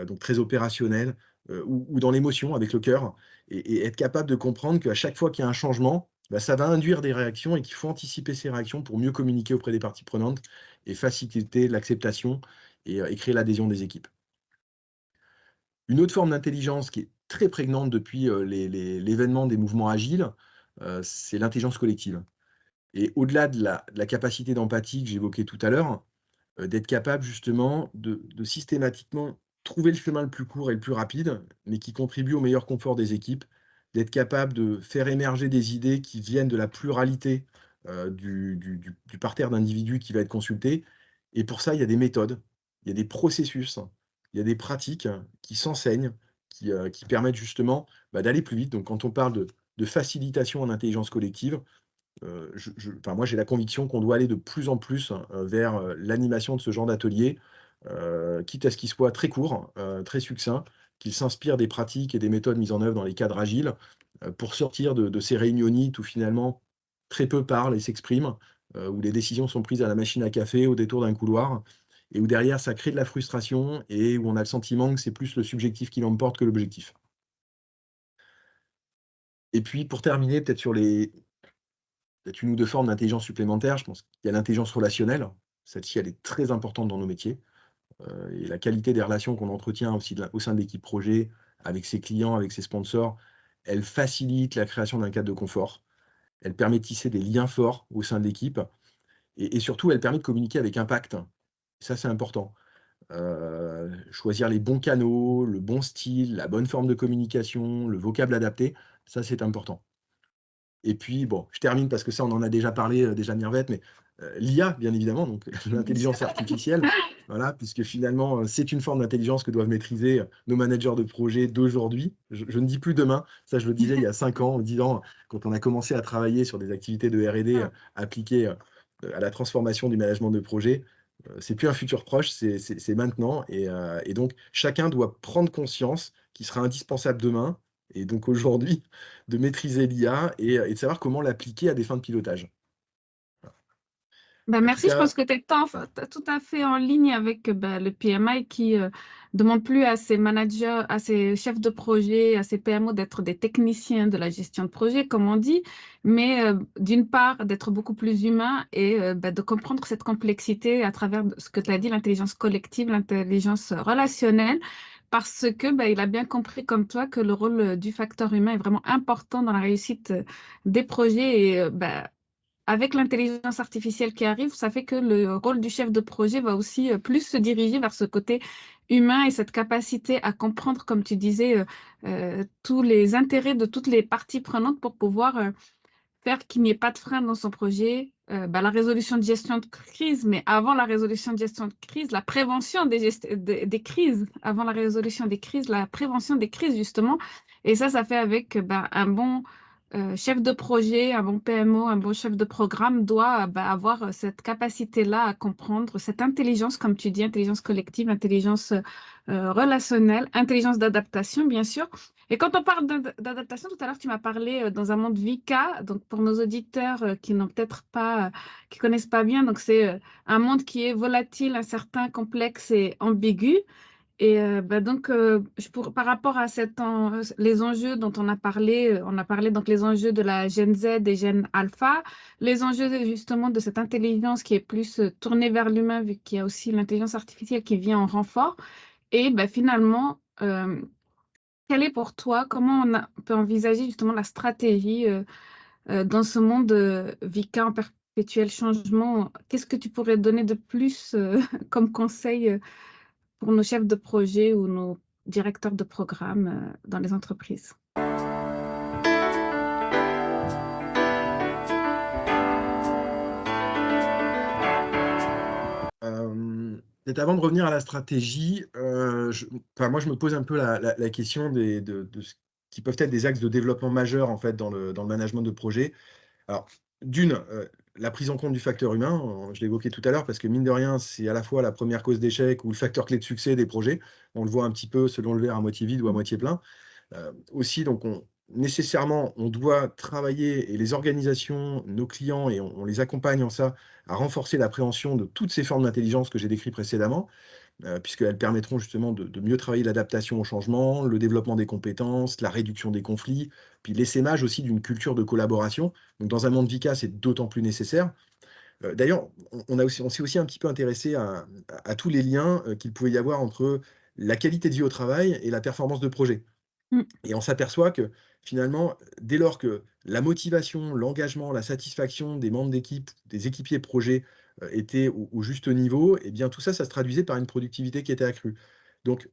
Speaker 2: donc très opérationnel, ou dans l'émotion, avec le cœur, et être capable de comprendre qu'à chaque fois qu'il y a un changement, ça va induire des réactions et qu'il faut anticiper ces réactions pour mieux communiquer auprès des parties prenantes et faciliter l'acceptation et créer l'adhésion des équipes. Une autre forme d'intelligence qui est très prégnante depuis l'événement des mouvements agiles, c'est l'intelligence collective. Et au-delà de la capacité d'empathie que j'évoquais tout à l'heure, d'être capable justement de systématiquement trouver le chemin le plus court et le plus rapide, mais qui contribue au meilleur confort des équipes, d'être capable de faire émerger des idées qui viennent de la pluralité du parterre d'individus qui va être consulté. Et pour ça, il y a des méthodes, il y a des processus, il y a des pratiques qui s'enseignent, qui permettent justement d'aller plus vite. Donc quand on parle de facilitation en intelligence collective, moi, j'ai la conviction qu'on doit aller de plus en plus vers l'animation de ce genre d'atelier, quitte à ce qu'il soit très court, très succinct, qu'il s'inspire des pratiques et des méthodes mises en œuvre dans les cadres agiles, pour sortir de ces réunionites où finalement très peu parlent et s'expriment, où les décisions sont prises à la machine à café, au détour d'un couloir, et où derrière, ça crée de la frustration et où on a le sentiment que c'est plus le subjectif qui l'emporte que l'objectif. Et puis, pour terminer, peut-être sur peut-être une ou deux formes d'intelligence supplémentaire, je pense qu'il y a l'intelligence relationnelle. Celle-ci, elle est très importante dans nos métiers. Et la qualité des relations qu'on entretient aussi au sein de l'équipe projet, avec ses clients, avec ses sponsors, elle facilite la création d'un cadre de confort. Elle permet de tisser des liens forts au sein de l'équipe et surtout, elle permet de communiquer avec impact. Ça, c'est important. Choisir les bons canaux, le bon style, la bonne forme de communication, le vocable adapté, ça, c'est important. Et puis, bon, je termine parce que ça, on en a déjà parlé, déjà Mirvette, mais l'IA, bien évidemment, donc l'intelligence artificielle, voilà, puisque finalement, c'est une forme d'intelligence que doivent maîtriser nos managers de projet d'aujourd'hui. Je ne dis plus demain, ça je le disais il y a 5 ans, 10 ans, quand on a commencé à travailler sur des activités de R&D appliquées à la transformation du management de projet. C'est plus un futur proche, c'est maintenant. Et donc, chacun doit prendre conscience qu'il sera indispensable demain, et donc aujourd'hui, de maîtriser l'IA et de savoir comment l'appliquer à des fins de pilotage.
Speaker 1: Ben,
Speaker 2: En tout
Speaker 1: merci, je
Speaker 2: cas,
Speaker 1: pense que tu es tout à fait en ligne avec le PMI qui demande plus à ses managers, à ses chefs de projet, à ses PMO d'être des techniciens de la gestion de projet, comme on dit, mais d'une part d'être beaucoup plus humain et de comprendre cette complexité à travers ce que tu as dit, l'intelligence collective, l'intelligence relationnelle. Parce que il a bien compris comme toi que le rôle du facteur humain est vraiment important dans la réussite des projets et avec l'intelligence artificielle qui arrive, ça fait que le rôle du chef de projet va aussi plus se diriger vers ce côté humain et cette capacité à comprendre, comme tu disais, tous les intérêts de toutes les parties prenantes pour pouvoir faire qu'il n'y ait pas de frein dans son projet. La résolution de gestion de crise, mais avant la résolution de gestion de crise, la prévention des crises, avant la résolution des crises, la prévention des crises, justement. Et ça fait avec un bon chef de projet, un bon PMO, un bon chef de programme doit avoir cette capacité-là à comprendre, cette intelligence, comme tu dis, intelligence collective, intelligence relationnelle, intelligence d'adaptation, bien sûr. Et quand on parle d'adaptation, tout à l'heure, tu m'as parlé dans un monde VICA, donc pour nos auditeurs qui n'ont peut-être pas, qui connaissent pas bien, donc c'est un monde qui est volatile, incertain, complexe et ambigu. Et par rapport à les enjeux dont on a parlé donc les enjeux de la Gen Z et Gen Alpha, les enjeux justement de cette intelligence qui est plus tournée vers l'humain, vu qu'il y a aussi l'intelligence artificielle qui vient en renfort. Et finalement, quelle est pour toi, comment on peut envisager justement la stratégie dans ce monde VICA en perpétuel changement? Qu'est-ce que tu pourrais donner de plus comme conseil pour nos chefs de projet ou nos directeurs de programme dans les entreprises?
Speaker 2: Peut-être avant de revenir à la stratégie, moi je me pose un peu la question de ce qui peuvent être des axes de développement majeurs en fait dans le management de projet. Alors, la prise en compte du facteur humain, je l'évoquais tout à l'heure, parce que mine de rien, c'est à la fois la première cause d'échec ou le facteur clé de succès des projets. On le voit un petit peu selon le verre à moitié vide ou à moitié plein. Aussi, donc nécessairement, on doit travailler, et les organisations, nos clients, et on les accompagne en ça, à renforcer l'appréhension de toutes ces formes d'intelligence que j'ai décrites précédemment, puisqu'elles permettront justement de mieux travailler l'adaptation au changement, le développement des compétences, la réduction des conflits, puis l'essaimage aussi d'une culture de collaboration. Donc dans un monde VICA, c'est d'autant plus nécessaire. D'ailleurs, on s'est aussi un petit peu intéressé à tous les liens qu'il pouvait y avoir entre la qualité de vie au travail et la performance de projet.
Speaker 1: Mm.
Speaker 2: Et on s'aperçoit que finalement, dès lors que la motivation, l'engagement, la satisfaction des membres d'équipe, des équipiers projet étaient au juste niveau, et bien tout ça, ça se traduisait par une productivité qui était accrue. Donc,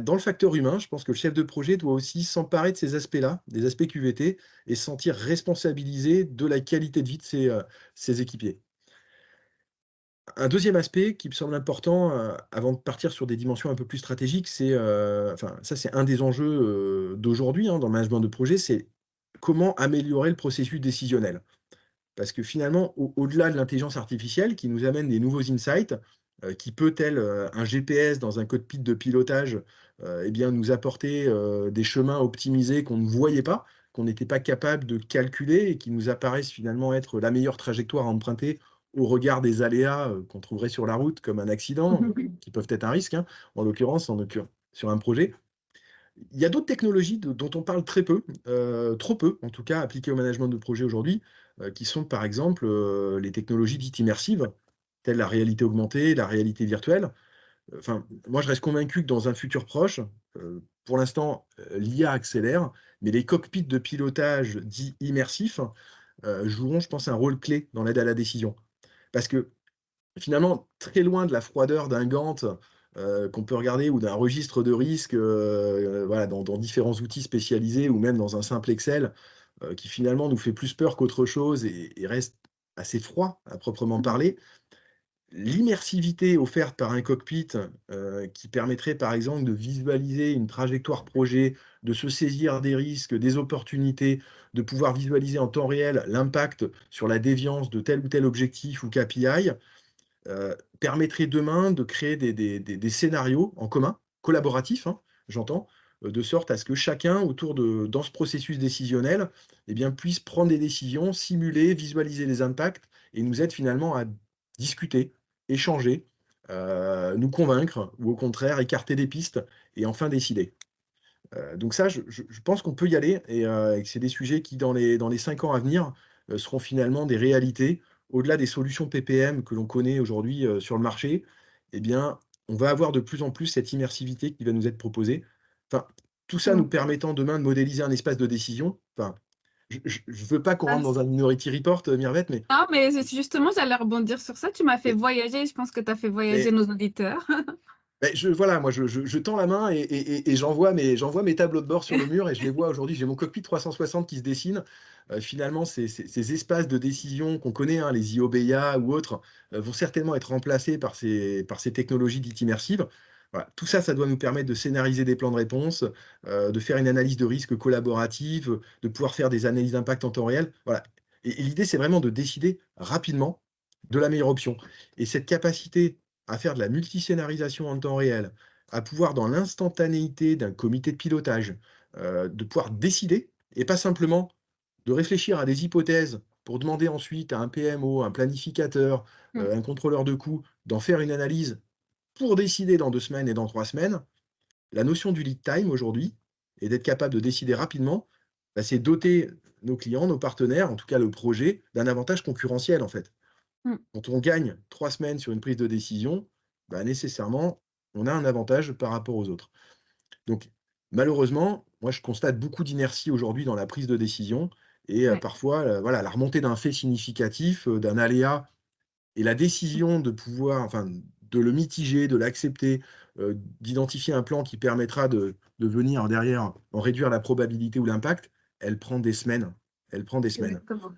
Speaker 2: dans le facteur humain, je pense que le chef de projet doit aussi s'emparer de ces aspects-là, des aspects QVT, et se sentir responsabilisé de la qualité de vie de ses équipiers. Un deuxième aspect qui me semble important, avant de partir sur des dimensions un peu plus stratégiques, ça c'est un des enjeux, d'aujourd'hui, dans le management de projet, c'est comment améliorer le processus décisionnel? Parce que finalement, au-delà de l'intelligence artificielle qui nous amène des nouveaux insights, qui peut, tel un GPS dans un cockpit de pilotage, nous apporter, des chemins optimisés qu'on ne voyait pas. qu'on n'était pas capable de calculer et qui nous apparaissent finalement être la meilleure trajectoire à emprunter au regard des aléas qu'on trouverait sur la route, comme un accident, qui peuvent être un risque, hein, en l'occurrence, sur un projet. Il y a d'autres technologies dont on parle très peu, trop peu en tout cas, appliquées au management de projet aujourd'hui, qui sont par exemple les technologies dites immersives, telles la réalité augmentée, la réalité virtuelle. Enfin, moi, je reste convaincu que dans un futur proche, pour l'instant, l'IA accélère, mais les cockpits de pilotage dits immersifs joueront, je pense, un rôle clé dans l'aide à la décision. Parce que finalement, très loin de la froideur d'un Gantt qu'on peut regarder ou d'un registre de risque voilà, dans différents outils spécialisés ou même dans un simple Excel qui finalement nous fait plus peur qu'autre chose et reste assez froid à proprement parler. L'immersivité offerte par un cockpit qui permettrait par exemple de visualiser une trajectoire projet, de se saisir des risques, des opportunités, de pouvoir visualiser en temps réel l'impact sur la déviance de tel ou tel objectif ou KPI, permettrait demain de créer des scénarios en commun, collaboratifs, hein, j'entends, de sorte à ce que chacun, dans ce processus décisionnel, eh bien, puisse prendre des décisions, simuler, visualiser les impacts et nous aide finalement à discuter, échanger, nous convaincre ou au contraire écarter des pistes et enfin décider. Donc ça, je pense qu'on peut y aller et que c'est des sujets qui, dans les 5 ans à venir, seront finalement des réalités. Au-delà des solutions PPM que l'on connaît aujourd'hui sur le marché, eh bien, on va avoir de plus en plus cette immersivité qui va nous être proposée. Enfin, tout ça nous permettant demain de modéliser un espace de décision. Enfin, je ne veux pas qu'on rentre dans un Minority Report, Mirvette, mais...
Speaker 1: Non, mais justement, j'allais rebondir sur ça. Tu m'as fait voyager. Je pense que tu as fait voyager nos auditeurs.
Speaker 2: Voilà, moi, je tends la main et j'envoie mes tableaux de bord sur le mur et je les vois aujourd'hui. J'ai mon cockpit 360 qui se dessine. Finalement, ces espaces de décision qu'on connaît, hein, les IOBIA ou autres, vont certainement être remplacés par ces technologies dites immersives. Voilà. Tout ça, ça doit nous permettre de scénariser des plans de réponse, de faire une analyse de risque collaborative, de pouvoir faire des analyses d'impact en temps réel. Voilà. Et l'idée, c'est vraiment de décider rapidement de la meilleure option. Et cette capacité à faire de la multiscénarisation en temps réel, à pouvoir, dans l'instantanéité d'un comité de pilotage, de pouvoir décider, et pas simplement de réfléchir à des hypothèses pour demander ensuite à un PMO, un planificateur, un contrôleur de coûts, d'en faire une analyse pour décider dans 2 semaines et dans 3 semaines. La notion du lead time aujourd'hui, et d'être capable de décider rapidement, c'est doter nos clients, nos partenaires, en tout cas le projet, d'un avantage concurrentiel en fait. Quand on gagne 3 semaines sur une prise de décision, nécessairement, on a un avantage par rapport aux autres. Donc, malheureusement, moi, je constate beaucoup d'inertie aujourd'hui dans la prise de décision et parfois, voilà, la remontée d'un fait significatif, d'un aléa et la décision de pouvoir, enfin, de le mitiger, de l'accepter, d'identifier un plan qui permettra de venir derrière en réduire la probabilité ou l'impact, elle prend des semaines.
Speaker 1: Exactement.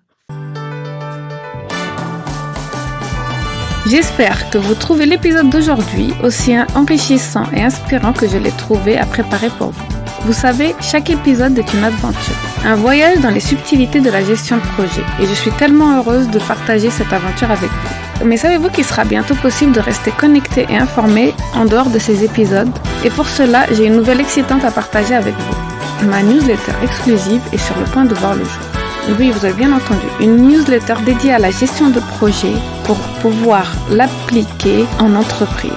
Speaker 1: J'espère que vous trouvez l'épisode d'aujourd'hui aussi enrichissant et inspirant que je l'ai trouvé à préparer pour vous. Vous savez, chaque épisode est une aventure, un voyage dans les subtilités de la gestion de projet et je suis tellement heureuse de partager cette aventure avec vous. Mais savez-vous qu'il sera bientôt possible de rester connecté et informé en dehors de ces épisodes? Et pour cela, j'ai une nouvelle excitante à partager avec vous. Ma newsletter exclusive est sur le point de voir le jour. Oui, vous avez bien entendu, une newsletter dédiée à la gestion de projet pour pouvoir l'appliquer en entreprise.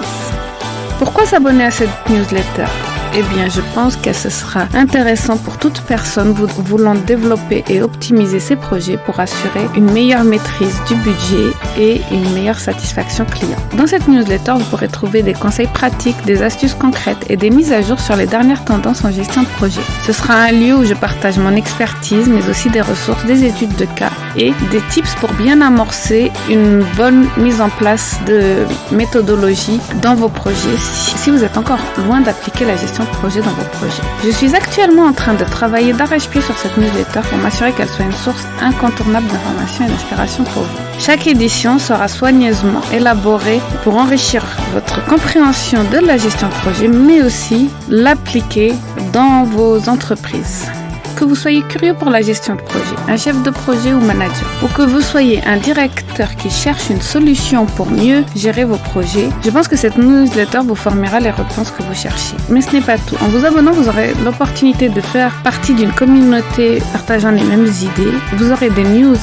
Speaker 1: Pourquoi s'abonner à cette newsletter? Eh bien, je pense que ce sera intéressant pour toute personne voulant développer et optimiser ses projets pour assurer une meilleure maîtrise du budget et une meilleure satisfaction client. Dans cette newsletter, vous pourrez trouver des conseils pratiques, des astuces concrètes et des mises à jour sur les dernières tendances en gestion de projet. Ce sera un lieu où je partage mon expertise, mais aussi des ressources, des études de cas et des tips pour bien amorcer une bonne mise en place de méthodologie dans vos projets si vous êtes encore loin d'appliquer la gestion de projet dans vos projets. Je suis actuellement en train de travailler d'arrache-pied sur cette newsletter pour m'assurer qu'elle soit une source incontournable d'informations et d'inspiration pour vous. Chaque édition sera soigneusement élaborée pour enrichir votre compréhension de la gestion de projet, mais aussi l'appliquer dans vos entreprises. Que vous soyez curieux pour la gestion de projet, un chef de projet ou manager, ou que vous soyez un directeur qui cherche une solution pour mieux gérer vos projets, je pense que cette newsletter vous fournira les réponses que vous cherchez. Mais ce n'est pas tout. En vous abonnant, vous aurez l'opportunité de faire partie d'une communauté partageant les mêmes idées. Vous aurez des news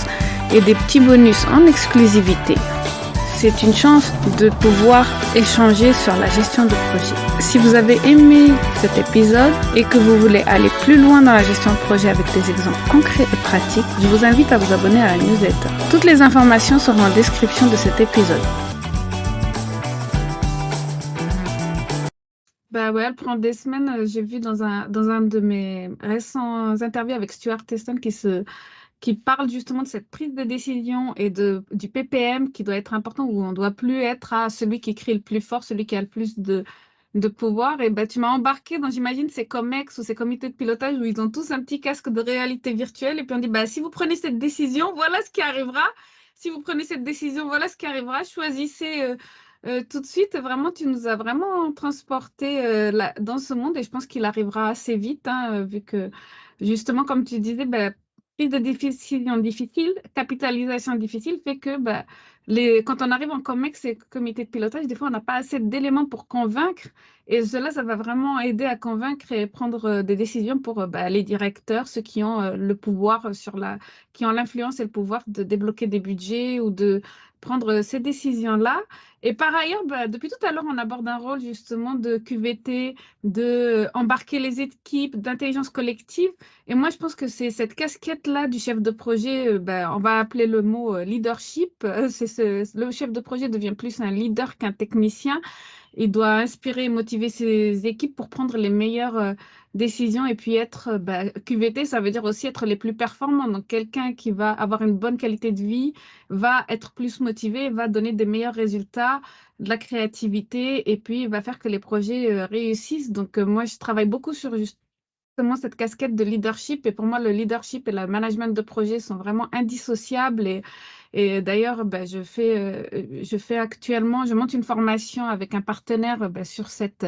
Speaker 1: et des petits bonus en exclusivité. C'est une chance de pouvoir échanger sur la gestion de projet. Si vous avez aimé cet épisode et que vous voulez aller plus loin dans la gestion de projet avec des exemples concrets et pratiques, je vous invite à vous abonner à la newsletter. Toutes les informations seront en description de cet épisode. Bah ouais, elle prend des semaines. J'ai vu dans un de mes récents interviews avec Stuart Teston qui parle justement de cette prise de décision et du PPM qui doit être important, où on ne doit plus être à celui qui crie le plus fort, celui qui a le plus de pouvoir. Et ben, tu m'as embarqué dans, j'imagine, ces COMEX ou ces comités de pilotage où ils ont tous un petit casque de réalité virtuelle et puis on dit, bah, si vous prenez cette décision, voilà ce qui arrivera. Si vous prenez cette décision, voilà ce qui arrivera. Choisissez tout de suite. Vraiment, tu nous as vraiment transporté dans ce monde et je pense qu'il arrivera assez vite, hein, vu que justement, comme tu disais, bah, prise de décision difficile, capitalisation difficile fait que bah, quand on arrive en COMEX et comité de pilotage, des fois, on n'a pas assez d'éléments pour convaincre. Et cela, ça va vraiment aider à convaincre et prendre des décisions pour bah, les directeurs, ceux qui ont le pouvoir qui ont l'influence et le pouvoir de débloquer des budgets ou de prendre ces décisions-là. Et par ailleurs, bah, depuis tout à l'heure, on aborde un rôle justement de QVT, de embarquer les équipes, d'intelligence collective. Et moi, je pense que c'est cette casquette-là du chef de projet, ben, on va appeler le mot leadership. Le chef de projet devient plus un leader qu'un technicien. Il doit inspirer et motiver ses équipes pour prendre les meilleures décisions et puis être ben, QVT, ça veut dire aussi être les plus performants. Donc, quelqu'un qui va avoir une bonne qualité de vie va être plus motivé, va donner des meilleurs résultats, de la créativité et puis va faire que les projets réussissent. Donc, moi, je travaille beaucoup sur justement cette casquette de leadership. Et pour moi, le leadership et le management de projet sont vraiment indissociables. Et d'ailleurs, ben, je fais actuellement, je monte une formation avec un partenaire ben, sur cette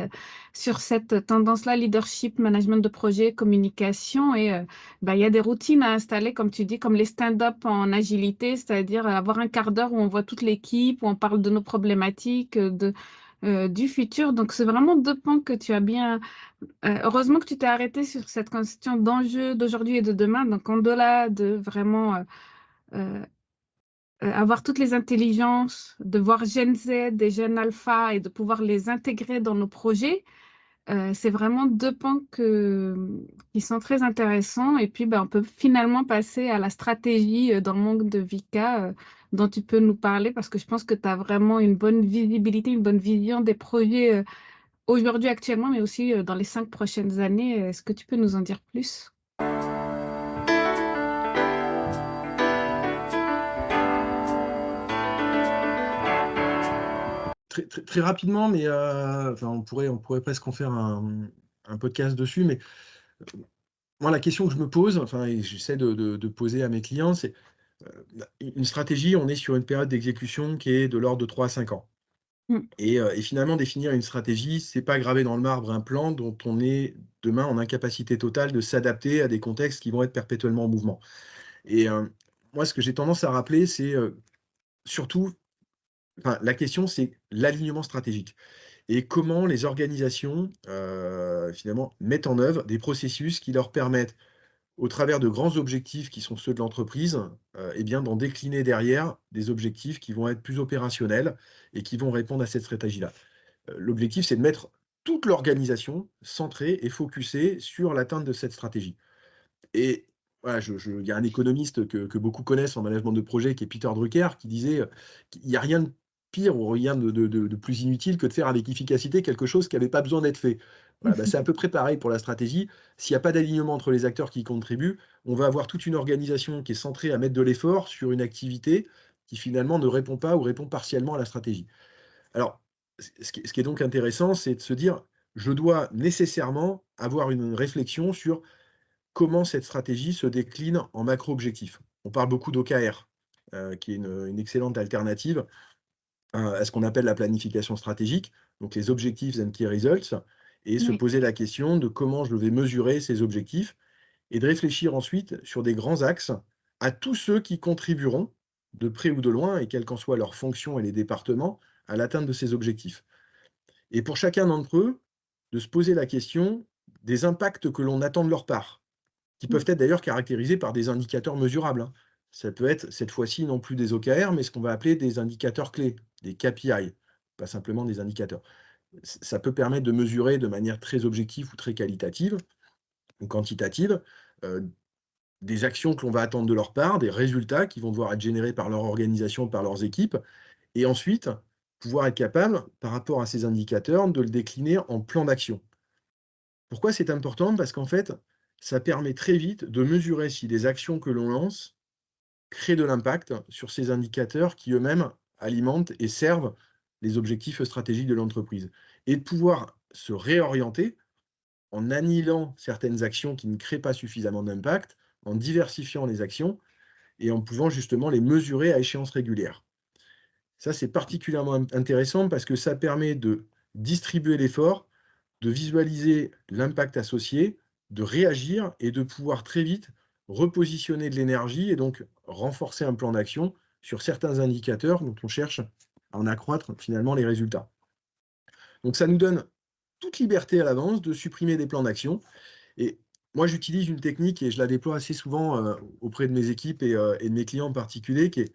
Speaker 1: tendance-là, leadership, management de projet, communication. Et ben, il y a des routines à installer, comme tu dis, comme les stand-up en agilité, c'est-à-dire avoir un quart d'heure où on voit toute l'équipe, où on parle de nos problématiques, du futur. Donc, c'est vraiment deux pans que tu as bien. Heureusement que tu t'es arrêté sur cette question d'enjeu d'aujourd'hui et de demain. Donc, au-delà de vraiment euh, avoir toutes les intelligences, de voir Gen Z et Gen Alpha et de pouvoir les intégrer dans nos projets, c'est vraiment deux pans qui sont très intéressants. Et puis, ben, on peut finalement passer à la stratégie dans le monde de Vika dont tu peux nous parler parce que je pense que tu as vraiment une bonne visibilité, une bonne vision des projets aujourd'hui, actuellement, mais aussi dans les 5 prochaines années. Est-ce que tu peux nous en dire plus?
Speaker 2: Très rapidement, mais enfin, on pourrait presque en faire un podcast dessus, mais moi, la question que je me pose, enfin, et j'essaie de poser à mes clients, c'est une stratégie, on est sur une période d'exécution qui est de l'ordre de 3 à 5 ans.
Speaker 1: Mm.
Speaker 2: Et finalement, définir une stratégie, c'est pas graver dans le marbre un plan dont on est demain en incapacité totale de s'adapter à des contextes qui vont être perpétuellement en mouvement. Et moi, ce que j'ai tendance à rappeler, c'est surtout, enfin, la question, c'est l'alignement stratégique et comment les organisations, finalement, mettent en œuvre des processus qui leur permettent, au travers de grands objectifs qui sont ceux de l'entreprise, eh bien, d'en décliner derrière des objectifs qui vont être plus opérationnels et qui vont répondre à cette stratégie-là. L'objectif, c'est de mettre toute l'organisation centrée et focusée sur l'atteinte de cette stratégie. Et voilà, il y a un économiste que beaucoup connaissent en management de projet, qui est Peter Drucker, qui disait qu'il n'y a rien de pire ou rien de plus inutile que de faire avec efficacité quelque chose qui n'avait pas besoin d'être fait. Voilà, bah, c'est à peu près pareil pour la stratégie. S'il n'y a pas d'alignement entre les acteurs qui y contribuent, on va avoir toute une organisation qui est centrée à mettre de l'effort sur une activité qui finalement ne répond pas ou répond partiellement à la stratégie. Alors, ce qui est donc intéressant, c'est de se dire, je dois nécessairement avoir une réflexion sur comment cette stratégie se décline en macro-objectifs. On parle beaucoup d'OKR, qui est une excellente alternative à ce qu'on appelle la planification stratégique, donc les Objectives and Key Results, et se
Speaker 1: Oui.
Speaker 2: poser la question de comment je vais mesurer ces objectifs et de réfléchir ensuite sur des grands axes à tous ceux qui contribueront, de près ou de loin, et quelle qu'en soit leur fonction et les départements, à l'atteinte de ces objectifs. Et pour chacun d'entre eux, de se poser la question des impacts que l'on attend de leur part, qui peuvent être d'ailleurs caractérisés par des indicateurs mesurables, hein. Ça peut être, cette fois-ci, non plus des OKR, mais ce qu'on va appeler des indicateurs clés, des KPI, pas simplement des indicateurs. Ça peut permettre de mesurer de manière très objective ou très qualitative ou quantitative des actions que l'on va attendre de leur part, des résultats qui vont devoir être générés par leur organisation, par leurs équipes, et ensuite pouvoir être capable, par rapport à ces indicateurs, de le décliner en plan d'action. Pourquoi c'est important? Parce qu'en fait, ça permet très vite de mesurer si les actions que l'on lance créent de l'impact sur ces indicateurs qui eux-mêmes alimentent et servent les objectifs stratégiques de l'entreprise. Et de pouvoir se réorienter en annihilant certaines actions qui ne créent pas suffisamment d'impact, en diversifiant les actions et en pouvant justement les mesurer à échéance régulière. Ça, c'est particulièrement intéressant parce que ça permet de distribuer l'effort, de visualiser l'impact associé, de réagir et de pouvoir très vite repositionner de l'énergie et donc renforcer un plan d'action sur certains indicateurs dont on cherche à en accroître finalement les résultats. Donc ça nous donne toute liberté à l'avance de supprimer des plans d'action. Et moi, j'utilise une technique et je la déploie assez souvent auprès de mes équipes et de mes clients en particulier, qui est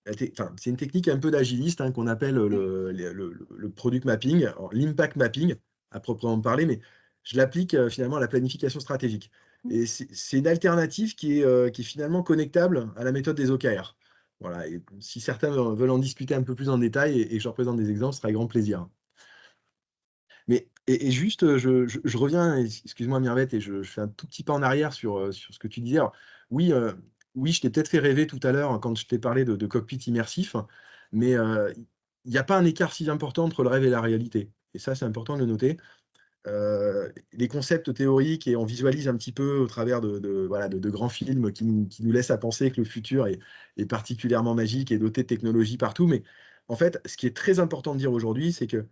Speaker 2: c'est une technique un peu d'agiliste, hein, qu'on appelle le product mapping, l'impact mapping à proprement parler, mais je l'applique finalement à la planification stratégique. Et c'est une alternative qui est finalement connectable à la méthode des OKR. Voilà, et si certains veulent en discuter un peu plus en détail et que je représente des exemples, ce sera avec grand plaisir. Mais juste, je reviens, excuse-moi Mirvette, et je fais un tout petit pas en arrière sur ce que tu disais. Alors, oui, oui, je t'ai peut-être fait rêver tout à l'heure quand je t'ai parlé de cockpit immersif, mais il n'y a pas un écart si important entre le rêve et la réalité. Et ça, c'est important de le noter. Les concepts théoriques, et on visualise un petit peu au travers voilà, de grands films qui nous laissent à penser que le futur est particulièrement magique et doté de technologies partout. Mais en fait, ce qui est très important de dire aujourd'hui, c'est que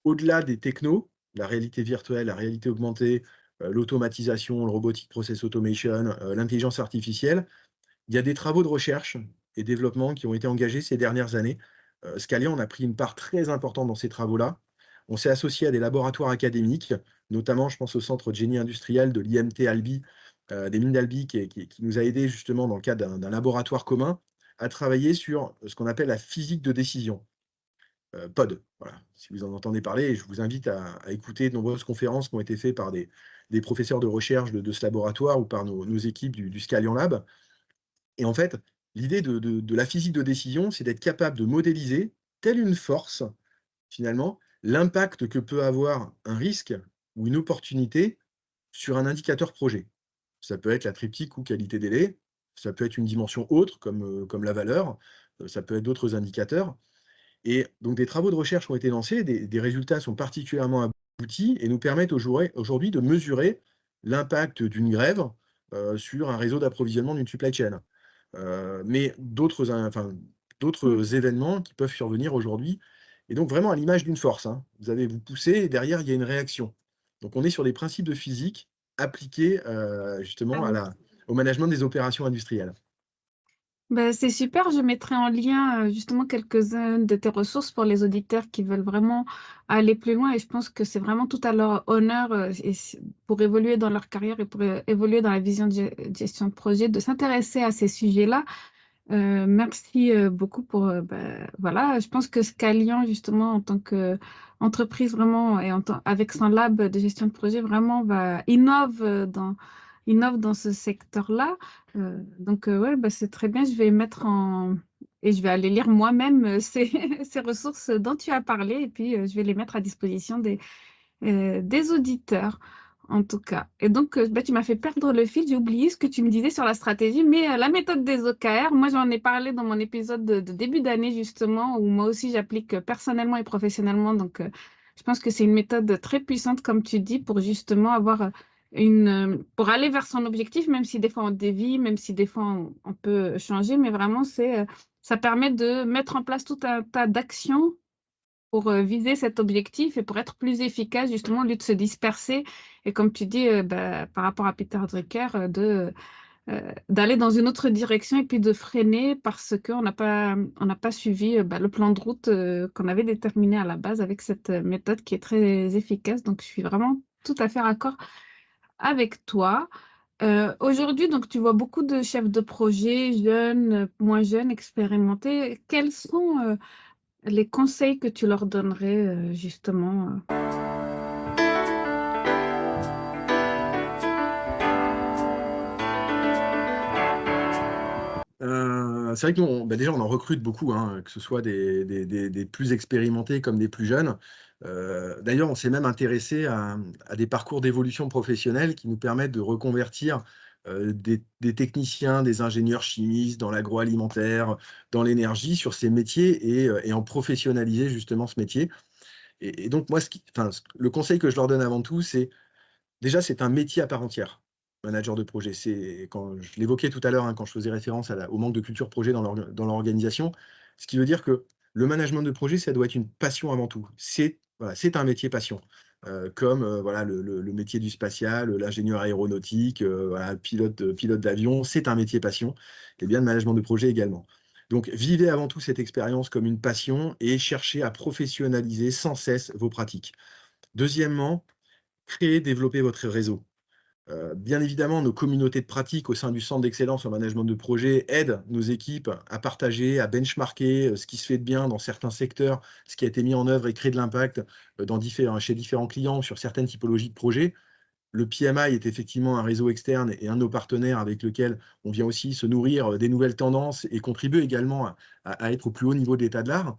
Speaker 2: au-delà des technos, la réalité virtuelle, la réalité augmentée, l'automatisation, le robotic process automation, l'intelligence artificielle, il y a des travaux de recherche et développement qui ont été engagés ces dernières années. Scalian a pris une part très importante dans ces travaux-là. On s'est associé à des laboratoires académiques, notamment, je pense au centre de génie industriel de l'IMT Albi, des mines d'Albi, qui nous a aidés justement dans le cadre d'un laboratoire commun à travailler sur ce qu'on appelle la physique de décision. POD, voilà, si vous en entendez parler, et je vous invite à écouter de nombreuses conférences qui ont été faites par des professeurs de recherche de ce laboratoire ou par nos équipes du Scalian Lab. Et en fait, l'idée de la physique de décision, c'est d'être capable de modéliser, telle une force, finalement, l'impact que peut avoir un risque ou une opportunité sur un indicateur projet. Ça peut être la triptyque ou qualité-délai, ça peut être une dimension autre, comme la valeur, ça peut être d'autres indicateurs. Et donc, des travaux de recherche ont été lancés, des résultats sont particulièrement aboutis et nous permettent aujourd'hui de mesurer l'impact d'une grève sur un réseau d'approvisionnement d'une supply chain. Mais d'autres événements qui peuvent survenir aujourd'hui. Et donc, vraiment à l'image d'une force, hein. Vous poussez et derrière, il y a une réaction. Donc, on est sur des principes de physique appliqués justement au management des opérations industrielles.
Speaker 1: Ben, c'est super, je mettrai en lien justement quelques-unes de tes ressources pour les auditeurs qui veulent vraiment aller plus loin et je pense que c'est vraiment tout à leur honneur pour évoluer dans leur carrière et pour évoluer dans la vision de gestion de projet, de s'intéresser à ces sujets-là. Merci beaucoup pour ben, voilà, je pense que Scalian justement en tant qu'entreprise vraiment et avec son lab de gestion de projet vraiment innove dans ce secteur-là. Donc ouais, bah, c'est très bien, je vais mettre en et je vais aller lire moi-même ces ressources dont tu as parlé et puis je vais les mettre à disposition des auditeurs. En tout cas. Et donc, bah, tu m'as fait perdre le fil. J'ai oublié ce que tu me disais sur la stratégie, mais la méthode des OKR, moi, j'en ai parlé dans mon épisode de début d'année, justement, où moi aussi, j'applique personnellement et professionnellement. Donc, je pense que c'est une méthode très puissante, comme tu dis, pour justement avoir pour aller vers son objectif, même si des fois on dévie, même si des fois on peut changer, mais vraiment, ça permet de mettre en place tout un tas d'actions pour viser cet objectif et pour être plus efficace, justement, au lieu de se disperser. Et comme tu dis, par rapport à Peter Drucker, d'aller dans une autre direction et puis de freiner parce qu'on n'a pas suivi le plan de route qu'on avait déterminé à la base avec cette méthode qui est très efficace. Donc, je suis vraiment tout à fait d'accord avec toi. Aujourd'hui, donc, tu vois beaucoup de chefs de projet, jeunes, moins jeunes, expérimentés. Quels sont les conseils que tu leur donnerais justement?
Speaker 2: C'est vrai que déjà, on en recrute beaucoup, hein, que ce soit des plus expérimentés comme des plus jeunes. D'ailleurs, on s'est même intéressé à des parcours d'évolution professionnelle qui nous permettent de reconvertir des techniciens, des ingénieurs chimistes dans l'agroalimentaire, dans l'énergie, sur ces métiers et en professionnaliser justement ce métier. Et donc, moi, le conseil que je leur donne avant tout, c'est déjà, c'est un métier à part entière, manager de projet. C'est quand je l'évoquais tout à l'heure, hein, quand je faisais référence au manque de culture projet dans l'organisation, ce qui veut dire que le management de projet, ça doit être une passion avant tout. C'est un métier passion, comme voilà, le métier du spatial, l'ingénieur aéronautique, voilà, pilote d'avion, c'est un métier passion. Et bien le management de projet également. Donc, vivez avant tout cette expérience comme une passion et cherchez à professionnaliser sans cesse vos pratiques. Deuxièmement, créer, développer votre réseau. Bien évidemment, nos communautés de pratique au sein du centre d'excellence en management de projet aident nos équipes à partager, à benchmarker ce qui se fait de bien dans certains secteurs, ce qui a été mis en œuvre et créé de l'impact chez différents clients sur certaines typologies de projets. Le PMI est effectivement un réseau externe et un de nos partenaires avec lequel on vient aussi se nourrir des nouvelles tendances et contribuer également à être au plus haut niveau de l'état de l'art.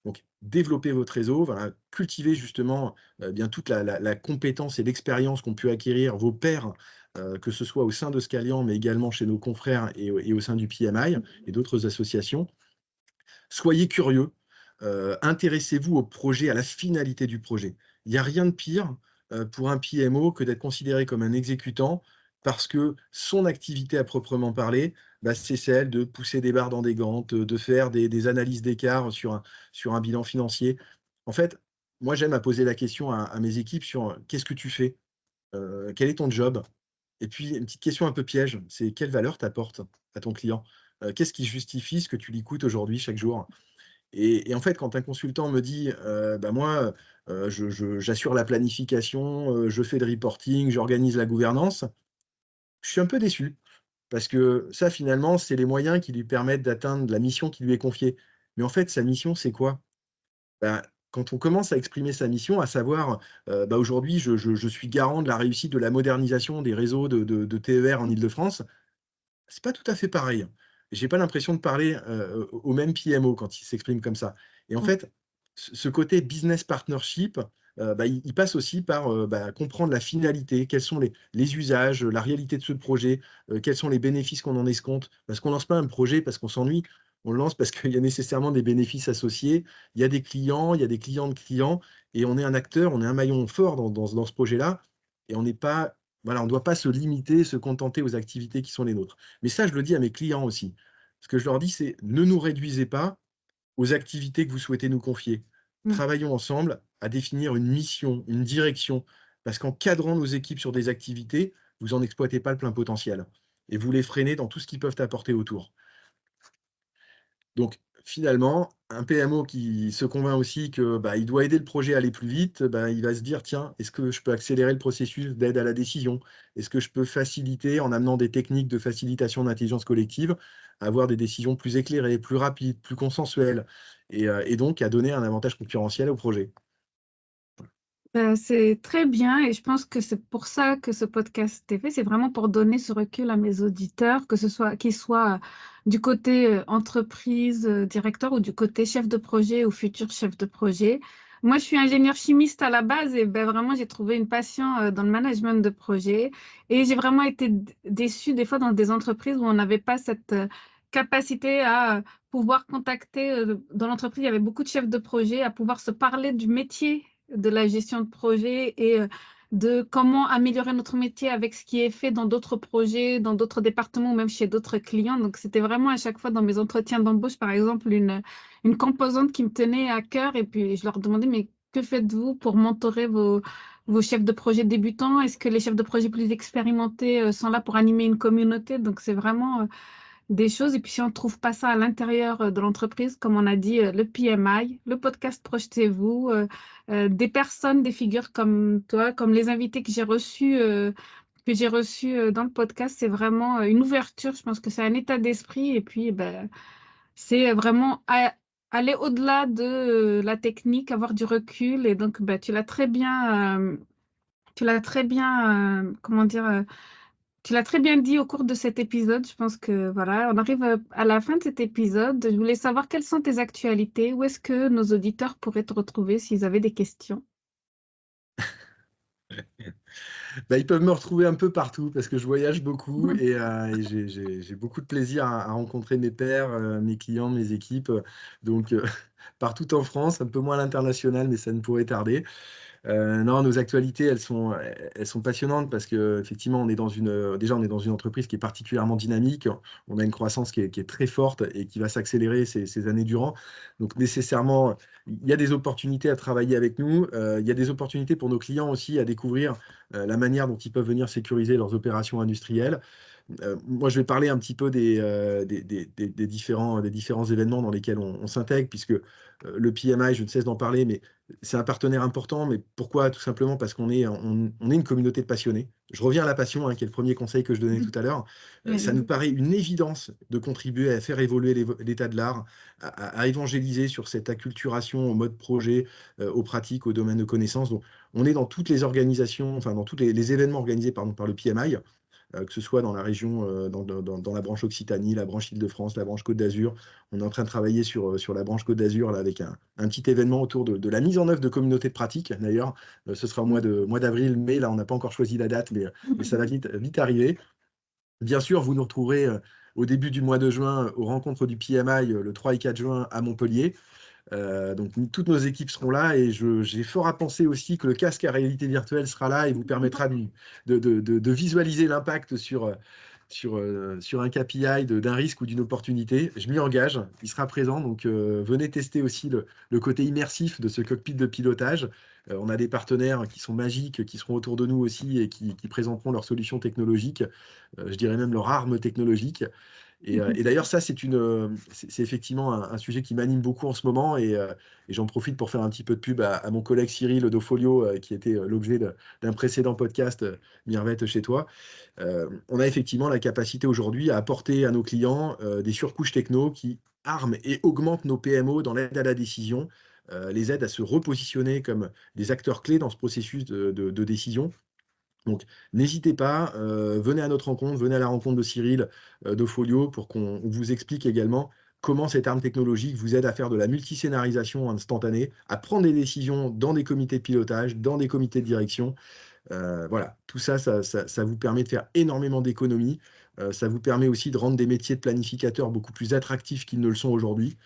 Speaker 2: Donc, développer votre réseau, voilà, cultiver justement bien toute la compétence et l'expérience qu'ont pu acquérir vos pairs, que ce soit au sein de Scalian, mais également chez nos confrères et au sein du PMI et d'autres associations. Soyez curieux, intéressez-vous au projet, à la finalité du projet. Il n'y a rien de pire pour un PMO que d'être considéré comme un exécutant parce que son activité à proprement parler, c'est celle de pousser des barres dans des gantes, de faire des analyses d'écart sur un bilan financier. En fait, moi, j'aime à poser la question à mes équipes sur qu'est-ce que tu fais? Quel est ton job? Et puis, une petite question un peu piège, c'est quelle valeur tu apportes à ton client? Qu'est-ce qui justifie ce que tu lui coûtes aujourd'hui, chaque jour? Et en fait, quand un consultant me dit, moi, j'assure la planification, je fais le reporting, j'organise la gouvernance, je suis un peu déçu. Parce que ça, finalement, c'est les moyens qui lui permettent d'atteindre la mission qui lui est confiée. Mais en fait, sa mission, c'est quoi? Bah, quand on commence à exprimer sa mission, à savoir, aujourd'hui, je suis garant de la réussite de la modernisation des réseaux de TER en Île-de-France, c'est pas tout à fait pareil. J'ai pas l'impression de parler, au même PMO quand il s'exprime comme ça. Et en fait, ce côté business partnership, il passe aussi par, comprendre la finalité, quels sont les usages, la réalité de ce projet, quels sont les bénéfices qu'on en escompte. Parce qu'on lance pas un projet parce qu'on s'ennuie, on le lance parce qu'il y a nécessairement des bénéfices associés. Il y a des clients, il y a des clients de clients et on est un acteur, on est un maillon fort dans ce projet-là et on n'est pas voilà, on ne doit pas se limiter, se contenter aux activités qui sont les nôtres. Mais ça, je le dis à mes clients aussi. Ce que je leur dis, c'est ne nous réduisez pas aux activités que vous souhaitez nous confier. Travaillons ensemble à définir une mission, une direction, parce qu'en cadrant nos équipes sur des activités, vous n'en exploitez pas le plein potentiel et vous les freinez dans tout ce qu'ils peuvent apporter autour. Donc, finalement, un PMO qui se convainc aussi que il doit aider le projet à aller plus vite, il va se dire, tiens, est-ce que je peux accélérer le processus d'aide à la décision? Est-ce que je peux faciliter, en amenant des techniques de facilitation d'intelligence collective, avoir des décisions plus éclairées, plus rapides, plus consensuelles, et donc à donner un avantage concurrentiel au projet?
Speaker 1: C'est très bien et je pense que c'est pour ça que ce podcast est fait. C'est vraiment pour donner ce recul à mes auditeurs, que ce soit qu'ils soient du côté entreprise, directeur ou du côté chef de projet ou futur chef de projet. Moi, je suis ingénieur chimiste à la base et vraiment, j'ai trouvé une passion dans le management de projet et j'ai vraiment été déçue des fois dans des entreprises où on n'avait pas cette capacité à pouvoir contacter. Dans l'entreprise, il y avait beaucoup de chefs de projet, à pouvoir se parler du métier de la gestion de projet et de comment améliorer notre métier avec ce qui est fait dans d'autres projets, dans d'autres départements ou même chez d'autres clients. Donc, c'était vraiment à chaque fois dans mes entretiens d'embauche, par exemple, une composante qui me tenait à cœur. Et puis, je leur demandais, mais que faites-vous pour mentorer vos chefs de projet débutants? Est-ce que les chefs de projet plus expérimentés sont là pour animer une communauté? Donc, c'est vraiment des choses. Et puis, si on ne trouve pas ça à l'intérieur de l'entreprise, comme on a dit, le PMI, le podcast Projetez-vous, des personnes, des figures comme toi, comme les invités que j'ai reçus dans le podcast, c'est vraiment une ouverture. Je pense que c'est un état d'esprit. Et puis, ben, c'est vraiment aller au-delà de la technique, avoir du recul. Et donc, ben, comment dire, tu l'as très bien dit au cours de cet épisode. Je pense que voilà, on arrive à la fin de cet épisode. Je voulais savoir quelles sont tes actualités. Où est-ce que nos auditeurs pourraient te retrouver s'ils avaient des questions?
Speaker 2: Bah, ils peuvent me retrouver un peu partout parce que je voyage beaucoup et j'ai beaucoup de plaisir à rencontrer mes pairs, mes clients, mes équipes. Donc, partout en France, un peu moins à l'international, mais ça ne pourrait tarder. Non, nos actualités, elles sont passionnantes parce que effectivement, déjà, on est dans une entreprise qui est particulièrement dynamique. On a une croissance qui est très forte et qui va s'accélérer ces années durant. Donc, nécessairement, il y a des opportunités à travailler avec nous. Il y a des opportunités pour nos clients aussi à découvrir la manière dont ils peuvent venir sécuriser leurs opérations industrielles. Moi, je vais parler un petit peu des différents événements dans lesquels on s'intègre, puisque le PMI, je ne cesse d'en parler, mais c'est un partenaire important. Mais pourquoi? Tout simplement parce qu'on est une communauté de passionnés. Je reviens à la passion, hein, qui est le premier conseil que je donnais tout à l'heure. Ça nous
Speaker 1: Oui.
Speaker 2: paraît une évidence de contribuer à faire évoluer l'état de l'art, à évangéliser sur cette acculturation au mode projet, aux pratiques, au domaine de connaissances. Donc, on est dans toutes les organisations, enfin dans tous les événements organisés par le PMI, que ce soit dans la région, dans la branche Occitanie, la branche Île-de-France, la branche Côte d'Azur. On est en train de travailler sur la branche Côte d'Azur là, avec un petit événement autour de la mise en œuvre de communautés de pratique. D'ailleurs, ce sera au mois d'avril, mai. Là, on n'a pas encore choisi la date, mais ça va vite arriver. Bien sûr, vous nous retrouverez au début du mois de juin aux rencontres du PMI le 3 et 4 juin à Montpellier. Donc toutes nos équipes seront là et j'ai fort à penser aussi que le casque à réalité virtuelle sera là et vous permettra de visualiser l'impact sur un KPI d'un risque ou d'une opportunité. Je m'y engage, il sera présent, donc venez tester aussi le côté immersif de ce cockpit de pilotage. On a des partenaires qui sont magiques, qui seront autour de nous aussi et qui présenteront leurs solutions technologiques, je dirais même leurs armes technologiques. Et d'ailleurs, ça, c'est effectivement un sujet qui m'anime beaucoup en ce moment et j'en profite pour faire un petit peu de pub à mon collègue Cyril Dofolio, qui était l'objet d'un précédent podcast, Mirvette chez toi. On a effectivement la capacité aujourd'hui à apporter à nos clients des surcouches techno qui arment et augmentent nos PMO dans l'aide à la décision, les aident à se repositionner comme des acteurs clés dans ce processus de décision. Donc, n'hésitez pas, venez à notre rencontre, venez à la rencontre de Cyril Dofolio pour qu'on vous explique également comment cette arme technologique vous aide à faire de la multiscénarisation instantanée, à prendre des décisions dans des comités de pilotage, dans des comités de direction. Voilà, tout ça, ça vous permet de faire énormément d'économies. Ça vous permet aussi de rendre des métiers de planificateurs beaucoup plus attractifs qu'ils ne le sont aujourd'hui.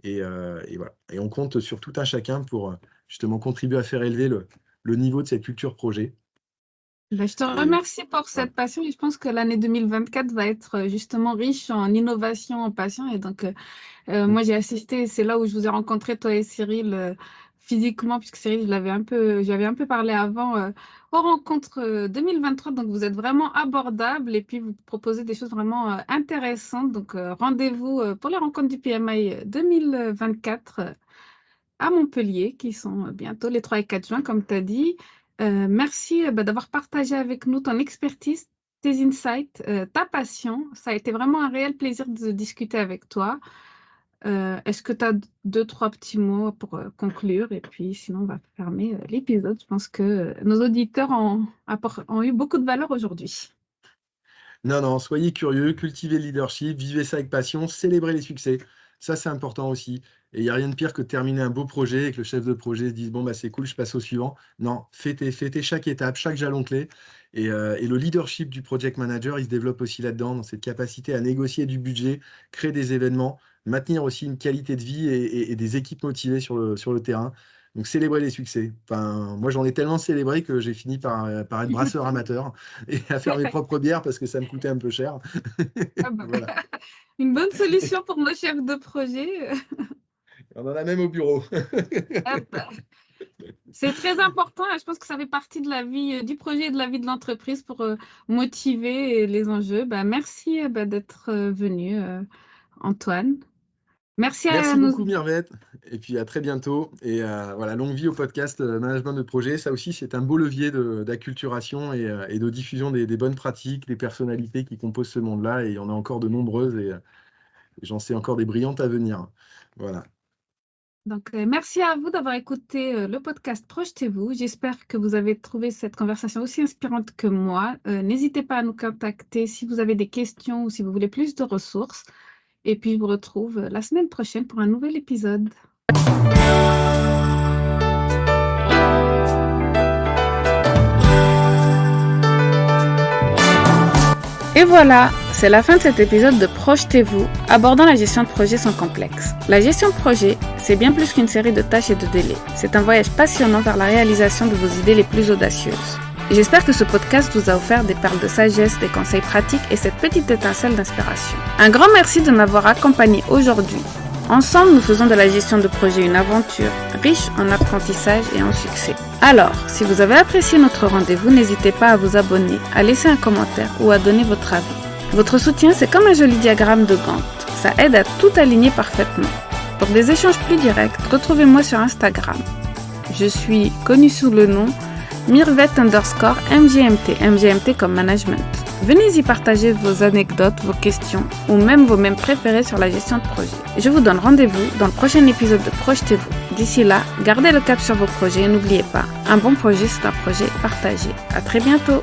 Speaker 2: Et voilà. Et on compte sur tout un chacun pour justement contribuer à faire élever le niveau de cette culture projet.
Speaker 1: Ben, je te
Speaker 2: Et
Speaker 1: remercie pour
Speaker 2: voilà.
Speaker 1: cette passion et je pense que l'année 2024 va être justement riche en innovation, en passion. Et donc, moi, j'ai assisté, c'est là où je vous ai rencontré, toi et Cyril, physiquement, puisque Cyril, j'avais un peu parlé avant, aux rencontres 2023. Donc, vous êtes vraiment abordable et puis vous proposez des choses vraiment intéressantes. Donc, rendez-vous pour les rencontres du PMI 2024 à Montpellier, qui sont bientôt les 3 et 4 juin, comme tu as dit. Merci bah, d'avoir partagé avec nous ton expertise, tes insights, ta passion. Ça a été vraiment un réel plaisir de discuter avec toi. Est-ce que tu as deux, trois petits mots pour conclure? Et puis sinon, on va fermer l'épisode. Je pense que nos auditeurs ont eu beaucoup de valeur aujourd'hui.
Speaker 2: Non, non, soyez curieux, cultivez le leadership, vivez ça avec passion, célébrez les succès. Ça, c'est important aussi. Et il n'y a rien de pire que de terminer un beau projet et que le chef de projet se dise, bon, bah, c'est cool, je passe au suivant. Non, fêtez chaque étape, chaque jalon clé. Et le leadership du project manager, il se développe aussi là-dedans, dans cette capacité à négocier du budget, créer des événements, maintenir aussi une qualité de vie et des équipes motivées sur le terrain. Donc, célébrer les succès. Enfin, moi, j'en ai tellement célébré que j'ai fini par être brasseur amateur et à faire mes propres bières parce que ça me coûtait un peu cher.
Speaker 1: Ah bah,
Speaker 2: Voilà.
Speaker 1: une bonne solution pour nos chefs de projet.
Speaker 2: On en a même au bureau.
Speaker 1: Ah bah, c'est très important et je pense que ça fait partie de la vie du projet et de la vie de l'entreprise pour motiver les enjeux. Bah, merci d'être venu, Antoine. Merci à
Speaker 2: Merci
Speaker 1: nos...
Speaker 2: beaucoup, Mirvette. Et puis à très bientôt. Et voilà, longue vie au podcast Management de projet. Ça aussi, c'est un beau levier d'acculturation et de diffusion des bonnes pratiques, des personnalités qui composent ce monde-là. Et il y en a encore de nombreuses et j'en sais encore des brillantes à venir. Voilà.
Speaker 1: Donc, merci à vous d'avoir écouté le podcast Projetez-vous. J'espère que vous avez trouvé cette conversation aussi inspirante que moi. N'hésitez pas à nous contacter si vous avez des questions ou si vous voulez plus de ressources. Et puis, je vous retrouve la semaine prochaine pour un nouvel épisode. Et voilà, c'est la fin de cet épisode de Projetez-vous, abordant la gestion de projet sans complexe. La gestion de projet, c'est bien plus qu'une série de tâches et de délais. C'est un voyage passionnant vers la réalisation de vos idées les plus audacieuses. Et j'espère que ce podcast vous a offert des perles de sagesse, des conseils pratiques et cette petite étincelle d'inspiration. Un grand merci de m'avoir accompagné aujourd'hui. Ensemble, nous faisons de la gestion de projet une aventure riche en apprentissage et en succès. Alors, si vous avez apprécié notre rendez-vous, n'hésitez pas à vous abonner, à laisser un commentaire ou à donner votre avis. Votre soutien, c'est comme un joli diagramme de Gantt. Ça aide à tout aligner parfaitement. Pour des échanges plus directs, retrouvez-moi sur Instagram. Je suis connue sous le nom Mirvette_MGMT, MGMT comme management. Venez y partager vos anecdotes, vos questions ou même vos mèmes préférés sur la gestion de projet. Je vous donne rendez-vous dans le prochain épisode de Projetez-vous. D'ici là, gardez le cap sur vos projets et n'oubliez pas, un bon projet c'est un projet partagé. À très bientôt.